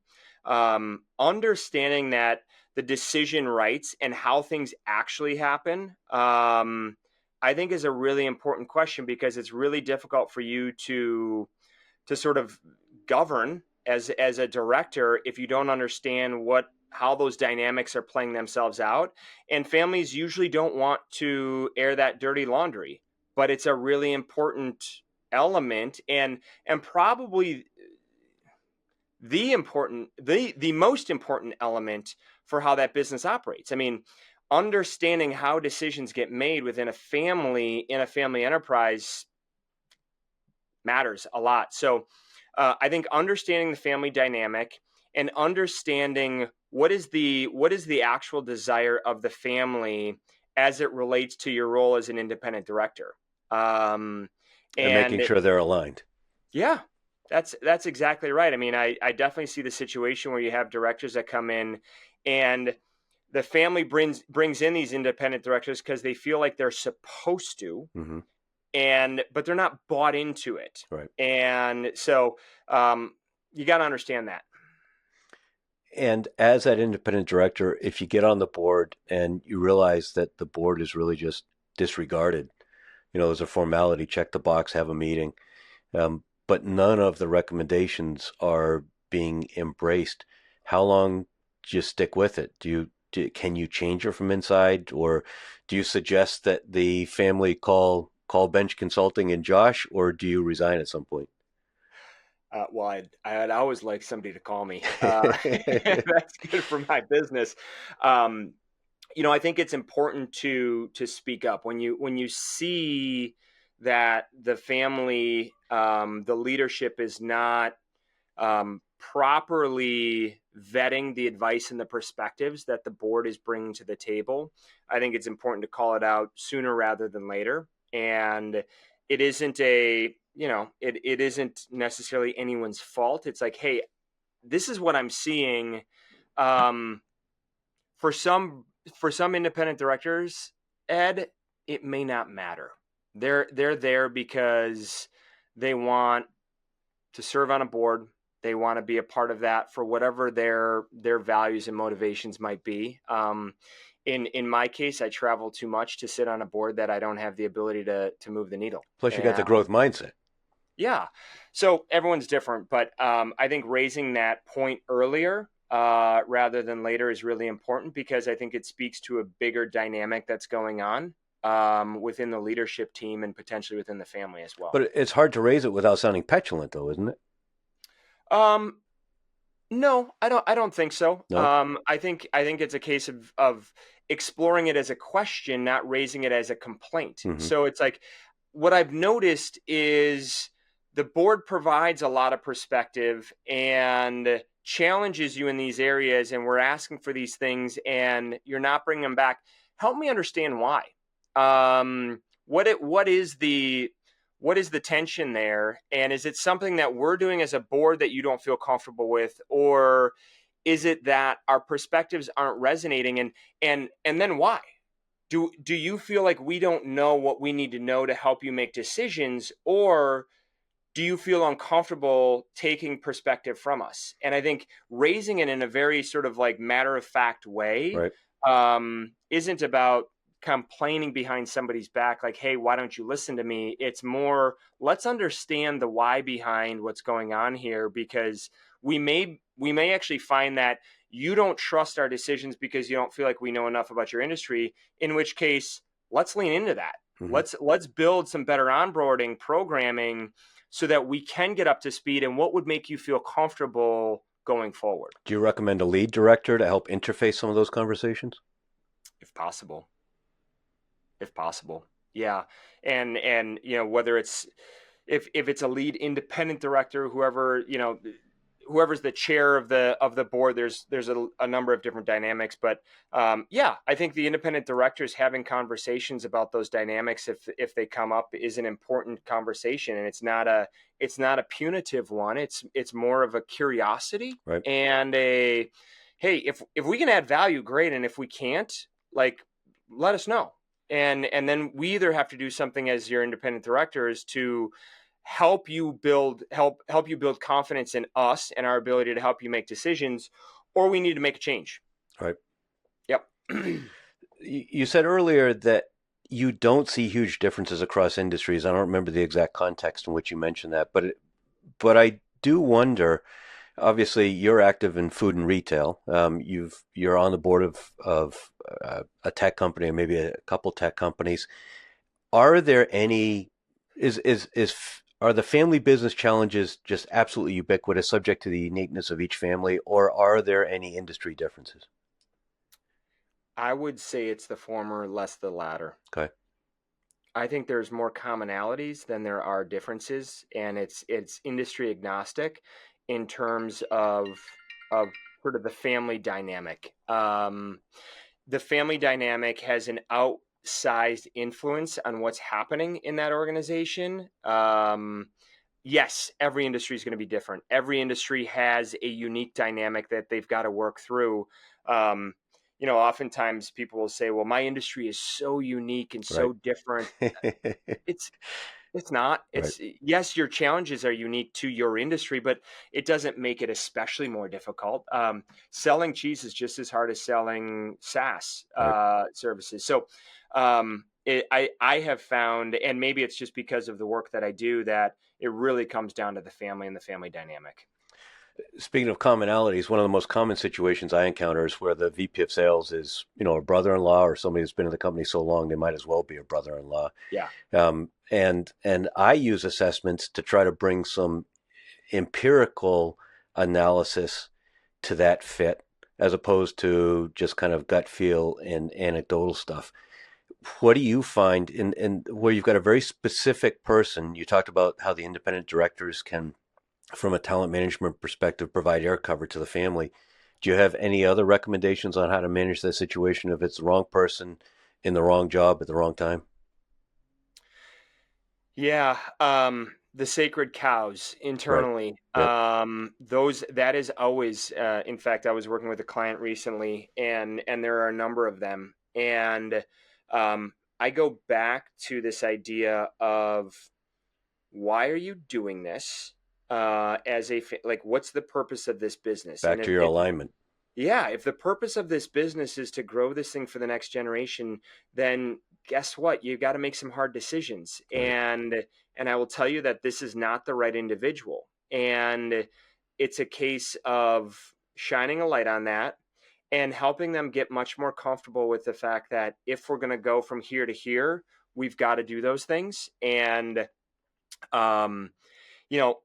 Understanding that the decision rights and how things actually happen, I think is a really important question, because it's really difficult for you to sort of govern as a director if you don't understand how those dynamics are playing themselves out. And families usually don't want to air that dirty laundry, but it's a really important element, and probably the most important element for how that business operates. I mean, understanding how decisions get made within a family, in a family enterprise, matters a lot. So I think understanding the family dynamic and understanding what is the actual desire of the family as it relates to your role as an independent director, and making sure they're aligned. Yeah. That's exactly right. I mean, I definitely see the situation where you have directors that come in and the family brings in these independent directors because they feel like they're supposed to, Mm-hmm. but they're not bought into it. Right. And so you got to understand that. And as that independent director, if you get on the board and you realize that the board is really just disregarded, as a formality, check the box, have a meeting, but none of the recommendations are being embraced, how long do you stick with it? Can you change it from inside, or do you suggest that the family call bench consulting and Josh, or do you resign at some point? Well, I'd always like somebody to call me. That's good for my business. Um, I think it's important to speak up when you see that the family, the leadership is not properly vetting the advice and the perspectives that the board is bringing to the table. I think it's important to call it out sooner rather than later. And it isn't it isn't necessarily anyone's fault. It's like, hey, this is what I'm seeing. Um, for some independent directors, Ed, it may not matter. They're there because they want to serve on a board. They want to be a part of that for whatever their values and motivations might be. In my case, I travel too much to sit on a board that I don't have the ability to move the needle. Plus, you got the And growth mindset. yeah, so everyone's different, but I think raising that point earlier rather than later is really important because I think it speaks to a bigger dynamic that's going on within the leadership team and potentially within the family as well. But it's hard to raise it without sounding petulant, though, isn't it? Um, No, I don't think so. No. I think it's a case of exploring it as a question, not raising it as a complaint. Mm-hmm. So it's like what I've noticed is the board provides a lot of perspective and challenges you in these areas, and we're asking for these things, and you're not bringing them back. Help me understand why. What is the tension there, and is it something that we're doing as a board that you don't feel comfortable with, or is it that our perspectives aren't resonating, and then why? Do you feel like we don't know what we need to know to help you make decisions, or do you feel uncomfortable taking perspective from us? And I think raising it in a very sort of like matter of fact way Right. isn't about complaining behind somebody's back, like, hey, why don't you listen to me? It's more, let's understand the why behind what's going on here, because we may actually find that you don't trust our decisions because you don't feel like we know enough about your industry, in which case let's lean into that. Mm-hmm. Let's build some better onboarding programming so that we can get up to speed, and what would make you feel comfortable going forward, Do you recommend a lead director to help interface some of those conversations? if possible. Yeah. And whether it's if it's a lead independent director, whoever's the chair of the board, there's a number of different dynamics, but yeah, I think the independent directors having conversations about those dynamics, if they come up, is an important conversation, and it's not a punitive one. It's more of a curiosity, Right. and a, hey, if we can add value, great, and if we can't, like, let us know. And then we either have to do something as your independent directors to help you build confidence in us and our ability to help you make decisions, or we need to make a change. Right. Yep. You said earlier that you don't see huge differences across industries. I don't remember the exact context in which you mentioned that, but I do wonder. Obviously, you're active in food and retail. You're on the board of a tech company, or maybe a couple tech companies. Are there any are the family business challenges just absolutely ubiquitous, subject to the uniqueness of each family, or are there any industry differences? I would say it's the former, less the latter. Okay. I think there's more commonalities than there are differences, and it's industry agnostic in terms of sort of the family dynamic. The family dynamic has an outsized influence on what's happening in that organization. yes, every industry is going to be different. Every industry has a unique dynamic that they've got to work through. Um, oftentimes people will say, well, my industry is so unique and Right. so different. It's It's not. Right. Yes, your challenges are unique to your industry, but it doesn't make it especially more difficult. Selling cheese is just as hard as selling SaaS Right. services. So I have found, and maybe it's just because of the work that I do, that it really comes down to the family and the family dynamic. Speaking of commonalities, one of the most common situations I encounter is where the VP of sales is, a brother-in-law or somebody who's been in the company so long they might as well be a brother-in-law. Yeah. And I use assessments to try to bring some empirical analysis to that fit, as opposed to just kind of gut feel and anecdotal stuff. What do you find in where you've got a very specific person? You talked about how the independent directors can, from a talent management perspective, provide air cover to the family. Do you have any other recommendations on how to manage that situation if it's the wrong person in the wrong job at the wrong time? Yeah, the sacred cows Right. internally. Yep. Those that is always. In fact, I was working with a client recently, and there are a number of them, and I go back to this idea of why are you doing this? Like, what's the purpose of this business? Back And to your alignment. yeah, if the purpose of this business is to grow this thing for the next generation, then guess what? You've got to make some hard decisions. Right. And I will tell you that this is not the right individual. And it's a case of shining a light on that and helping them get much more comfortable with the fact that if we're going to go from here to here, we've got to do those things. And um, you know,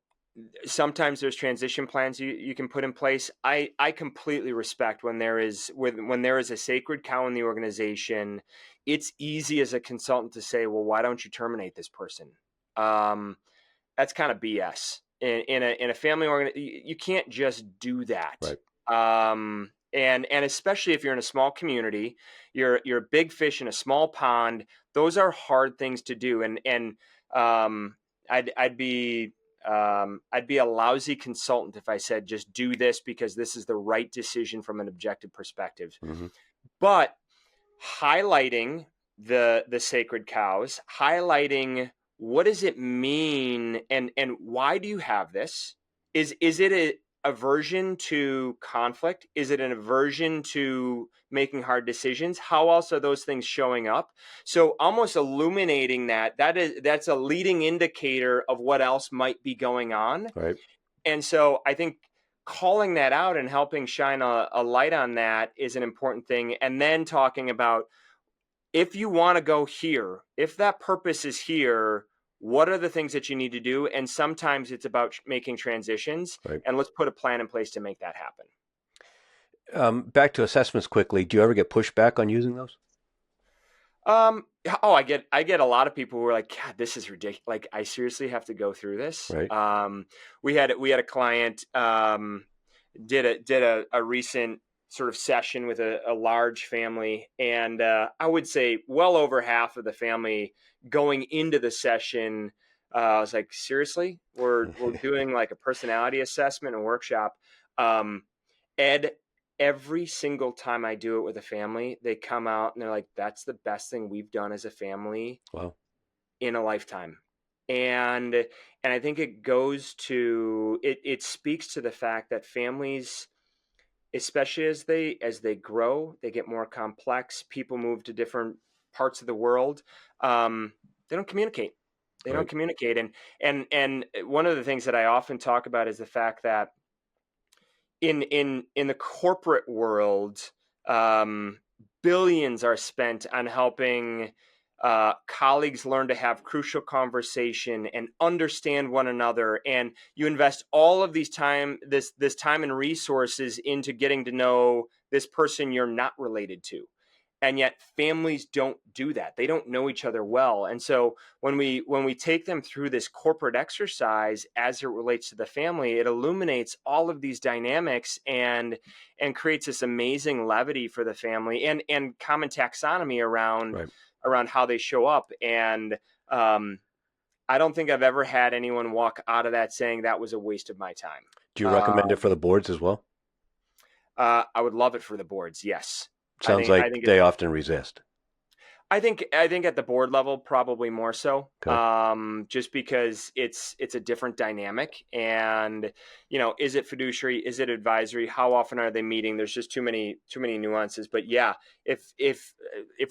sometimes there's transition plans you can put in place. I completely respect when there is a sacred cow in the organization. It's easy as a consultant to say, well, why don't you terminate this person? Um, that's kind of BS. In a family organ, you can't just do that. Right. And especially if you're in a small community, you're a big fish in a small pond. Those are hard things to do. And um, I'd be I'd be a lousy consultant if I said just do this because this is the right decision from an objective perspective. Mm-hmm. But highlighting the sacred cows, highlighting what does it mean and why do you have this? Is it a aversion to conflict? Is it an aversion to making hard decisions? How else are those things showing up? So almost illuminating that's a leading indicator of what else might be going on. Right. And so I think calling that out and helping shine a light on that is an important thing. And then talking about if you want to go here, if that purpose is here, what are the things that you need to do? And sometimes it's about making transitions, Right. and let's put a plan in place to make that happen. Back to assessments quickly. Do you ever get pushback on using those? I get a lot of people who are like, God, this is ridiculous. Like, I seriously have to go through this. Right. We had a client did a recent sort of session with a large family, and I would say well over half of the family going into the session. I was like, seriously, we're doing like a personality assessment and workshop. Ed, every single time I do it with a family, they come out and they're like, that's the best thing we've done as a family Wow. in a lifetime. And I think it goes to it speaks to the fact that families, especially as they grow, they get more complex, people move to different parts of the world. They don't communicate. They don't Right. communicate. And one of the things that I often talk about is the fact that in the corporate world, um, billions are spent on helping colleagues learn to have crucial conversation and understand one another. And you invest all of this time and resources into getting to know this person you're not related to. And yet families don't do that. They don't know each other well. And so when we take them through this corporate exercise as it relates to the family, it illuminates all of these dynamics and creates this amazing levity for the family and common taxonomy around Right. how they show up. And I don't think I've ever had anyone walk out of that saying that was a waste of my time. Do you recommend it for the boards as well? I would love it for the boards. Yes. Sounds I like think they often resist. I think at the board level probably more so, Okay. just because it's a different dynamic, and is it fiduciary, is it advisory, how often are they meeting? There's just too many nuances. But yeah, if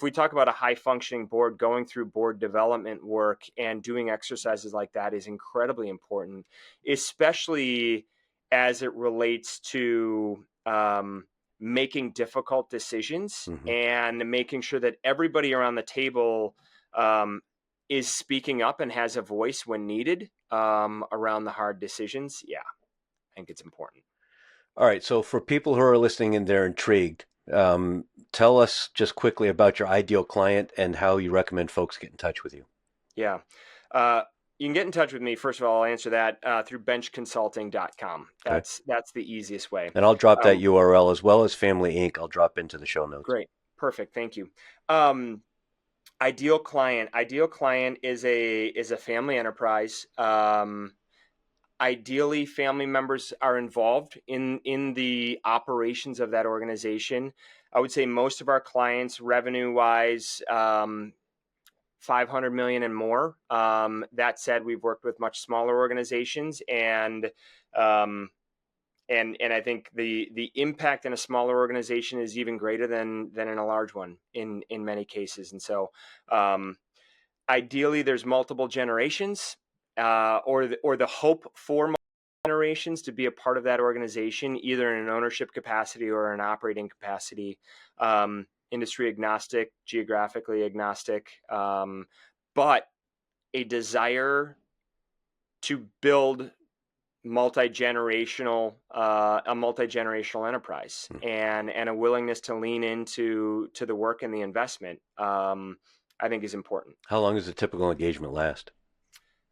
we talk about a high functioning board, going through board development work and doing exercises like that is incredibly important, especially as it relates to making difficult decisions Hmm. and making sure that everybody around the table um, is speaking up and has a voice when needed around the hard decisions. Yeah, I think it's important. All right. So for people who are listening and they're intrigued, tell us just quickly about your ideal client and how you recommend folks get in touch with you. Yeah. Uh, you can get in touch with me. First of all, I'll answer that through benchconsulting.com. Okay. That's the easiest way. And I'll drop that Um, URL as well as Family Inc. I'll drop into the show notes. Great. Perfect. Thank you. Um, Ideal client. Ideal client is a family enterprise. Ideally, family members are involved in the operations of that organization. I would say most of our clients, revenue wise, 500 million and more. That said, we've worked with much smaller organizations, um, and I think the impact in a smaller organization is even greater than in a large one in many cases. And so, ideally, there's multiple generations, or the hope for multiple generations to be a part of that organization, either in an ownership capacity or an operating capacity. Industry agnostic, geographically agnostic, but a desire to build a multi-generational enterprise, Hmm. and a willingness to lean into the work and the investment, I think is important. How long does a typical engagement last?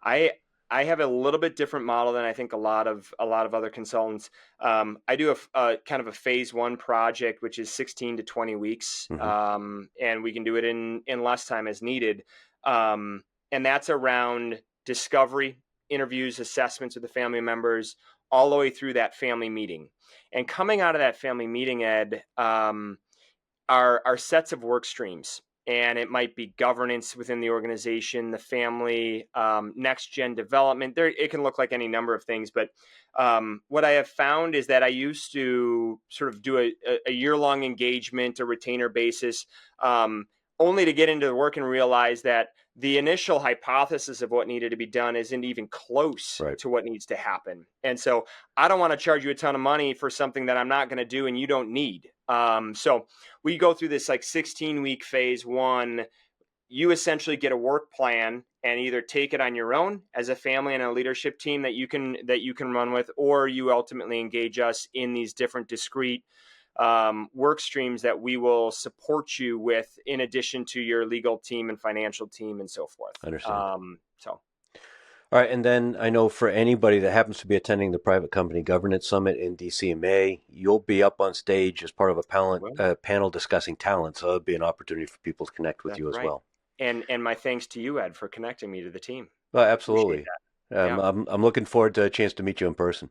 I I have a little bit different model than I think a lot of other consultants. I do a kind of a phase one project, which is 16 to 20 weeks, Hmm. and we can do it in less time as needed. And that's around discovery, interviews, assessments with the family members, all the way through that family meeting. And coming out of that family meeting, Ed, are sets of work streams. And it might be governance within the organization, the family, next gen development. There, it can look like any number of things. But what I have found is that I used to sort of do a year long engagement, a retainer basis, only to get into the work and realize that the initial hypothesis of what needed to be done isn't even close Right. to what needs to happen. And so I don't want to charge you a ton of money for something that I'm not going to do and you don't need. So we go through this like 16-week phase one. You essentially get a work plan and either take it on your own as a family and a leadership team that you can run with, or you ultimately engage us in these different discrete work streams that we will support you with, in addition to your legal team and financial team and so forth. Understand. So All right, and then I know for anybody that happens to be attending the Private Company Governance Summit in DC in May, you'll be up on stage as part of well, a panel discussing talent. So it'll be an opportunity for people to connect with that's you as right. well. And my thanks to you, Ed, for connecting me to the team. Well, Appreciate absolutely. that. Yeah, I'm looking forward to a chance to meet you in person.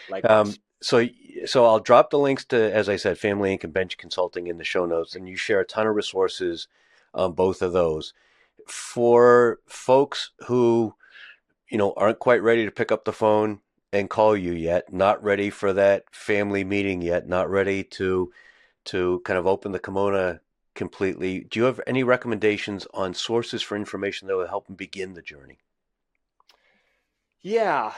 likewise. So I'll drop the links to, as I said, Family Inc. and Bench Consulting in the show notes, and you share a ton of resources on both of those for folks who aren't quite ready to pick up the phone and call you yet, not ready for that family meeting yet, not ready to kind of open the kimono completely. Do you have any recommendations on sources for information that will help them begin the journey? Yeah.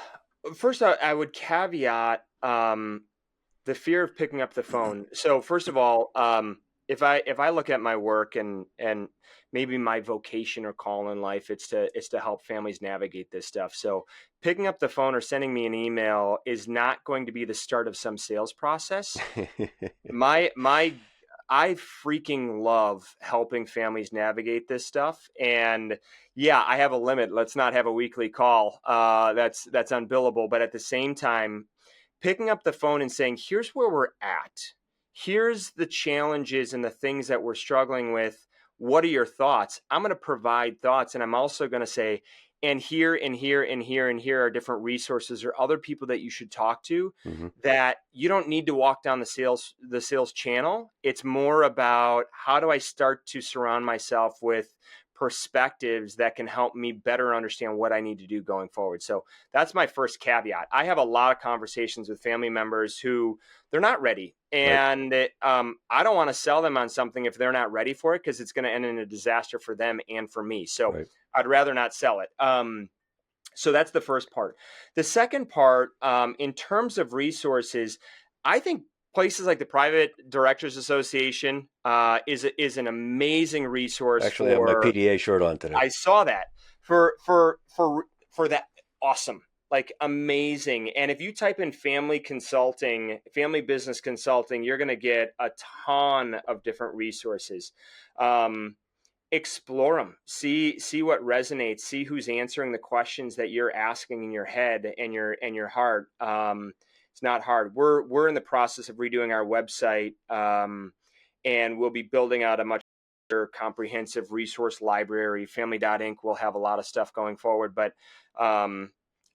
First, I would caveat the fear of picking up the phone. So first of all, if I look at my work and maybe my vocation or call in life, it's to help families navigate this stuff. So picking up the phone or sending me an email is not going to be the start of some sales process. My I freaking love helping families navigate this stuff. And yeah, I have a limit. Let's not have a weekly call. That's unbillable. But at the same time, picking up the phone and saying, here's where we're at. Here's the challenges and the things that we're struggling with. What are your thoughts? I'm going to provide thoughts. And I'm also going to say, and here and here and here and here are different resources or other people that you should talk to, Mm-hmm. that you don't need to walk down the sales channel. It's more about, how do I start to surround myself with perspectives that can help me better understand what I need to do going forward. So that's my first caveat. I have a lot of conversations with family members who they're not ready. And I don't want to sell them on something if they're not ready for it, because it's going to end in a disaster for them and for me. So I'd rather not sell it. So that's the first part. The second part, in terms of resources, I think places like the Private Directors Association is an amazing resource. Actually, I have my PDA shirt on today. I saw that for that. Awesome. Like, amazing. And if you type in family business consulting, you're going to get a ton of different resources. Explore them, see what resonates, see who's answering the questions that you're asking in your head and your heart. It's not hard. We're in the process of redoing our website, and we'll be building out a much comprehensive resource library. Family.inc will have a lot of stuff going forward, but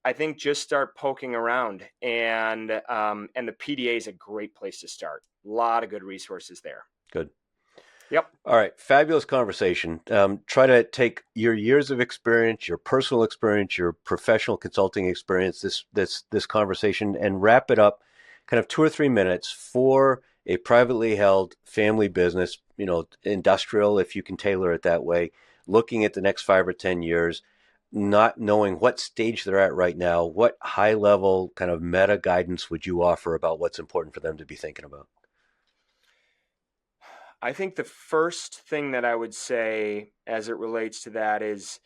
I think just start poking around, and the PDA is a great place to start. A lot of good resources there. Good. Yep. All right. Fabulous conversation. Try to take your years of experience, your personal experience, your professional consulting experience, this conversation, and wrap it up kind of 2 or 3 minutes for a privately held family business, industrial, if you can tailor it that way, looking at the next 5 or 10 years, not knowing what stage they're at right now. What high level kind of meta guidance would you offer about what's important for them to be thinking about? I think the first thing that I would say as it relates to that is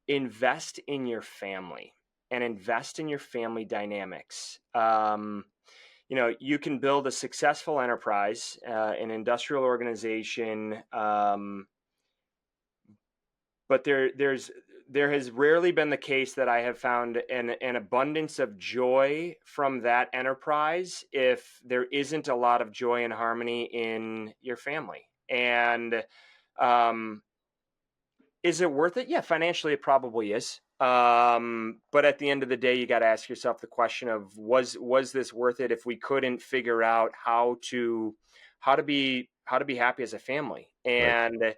invest in your family and invest in your family dynamics. You can build a successful enterprise, an industrial organization, but there has rarely been the case that I have found an abundance of joy from that enterprise if there isn't a lot of joy and harmony in your family. And is it worth it? Yeah, financially it probably is. But at the end of the day, you got to ask yourself the question of, was this worth it if we couldn't figure out how to be happy as a family? And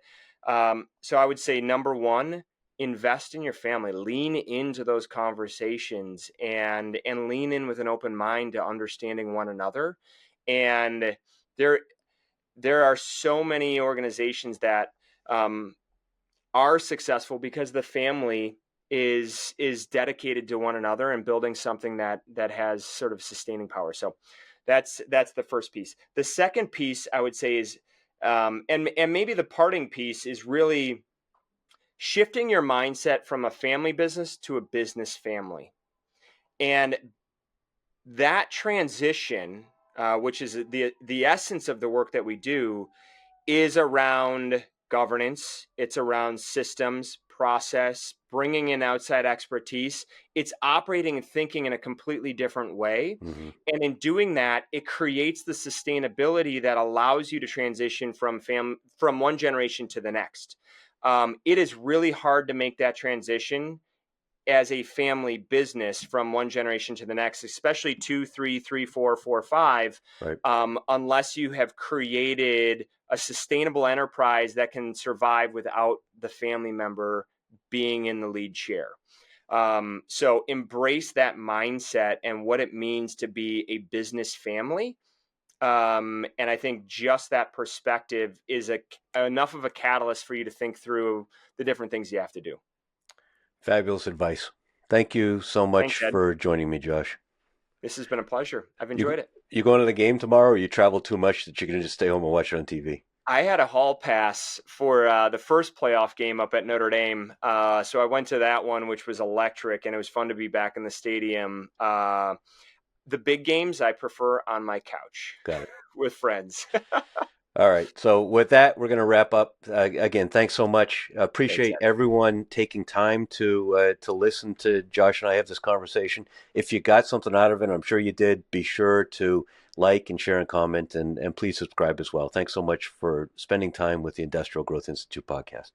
so I would say, number one, invest in your family, lean into those conversations, and lean in with an open mind to understanding one another. And there are so many organizations that are successful because the family is dedicated to one another and building something that has sort of sustaining power. So that's the first piece. The second piece I would say is, and maybe the parting piece is really shifting your mindset from a family business to a business family. And that transition, which is the essence of the work that we do, is around governance. It's around systems, process, bringing in outside expertise. It's operating and thinking in a completely different way. Mm-hmm. And in doing that, it creates the sustainability that allows you to transition from one generation to the next. It is really hard to make that transition as a family business from one generation to the next, especially 2, 3, 4, 5, right. Unless you have created a sustainable enterprise that can survive without the family member being in the lead share. So embrace that mindset and what it means to be a business family. And I think just that perspective is enough of a catalyst for you to think through the different things you have to do. Fabulous advice. Thank you so much for joining me, Josh. This has been a pleasure. I've enjoyed it. You going to the game tomorrow, or you travel too much that you're going to just stay home and watch it on TV? I had a hall pass for the first playoff game up at Notre Dame. So I went to that one, which was electric, and it was fun to be back in the stadium. The big games I prefer on my couch. Got it. With friends. All right. So with that, we're going to wrap up. Again, thanks so much. Appreciate everyone taking time to listen to Josh and I have this conversation. If you got something out of it, I'm sure you did, be sure to like and share and comment, and please subscribe as well. Thanks so much for spending time with the Industrial Growth Institute podcast.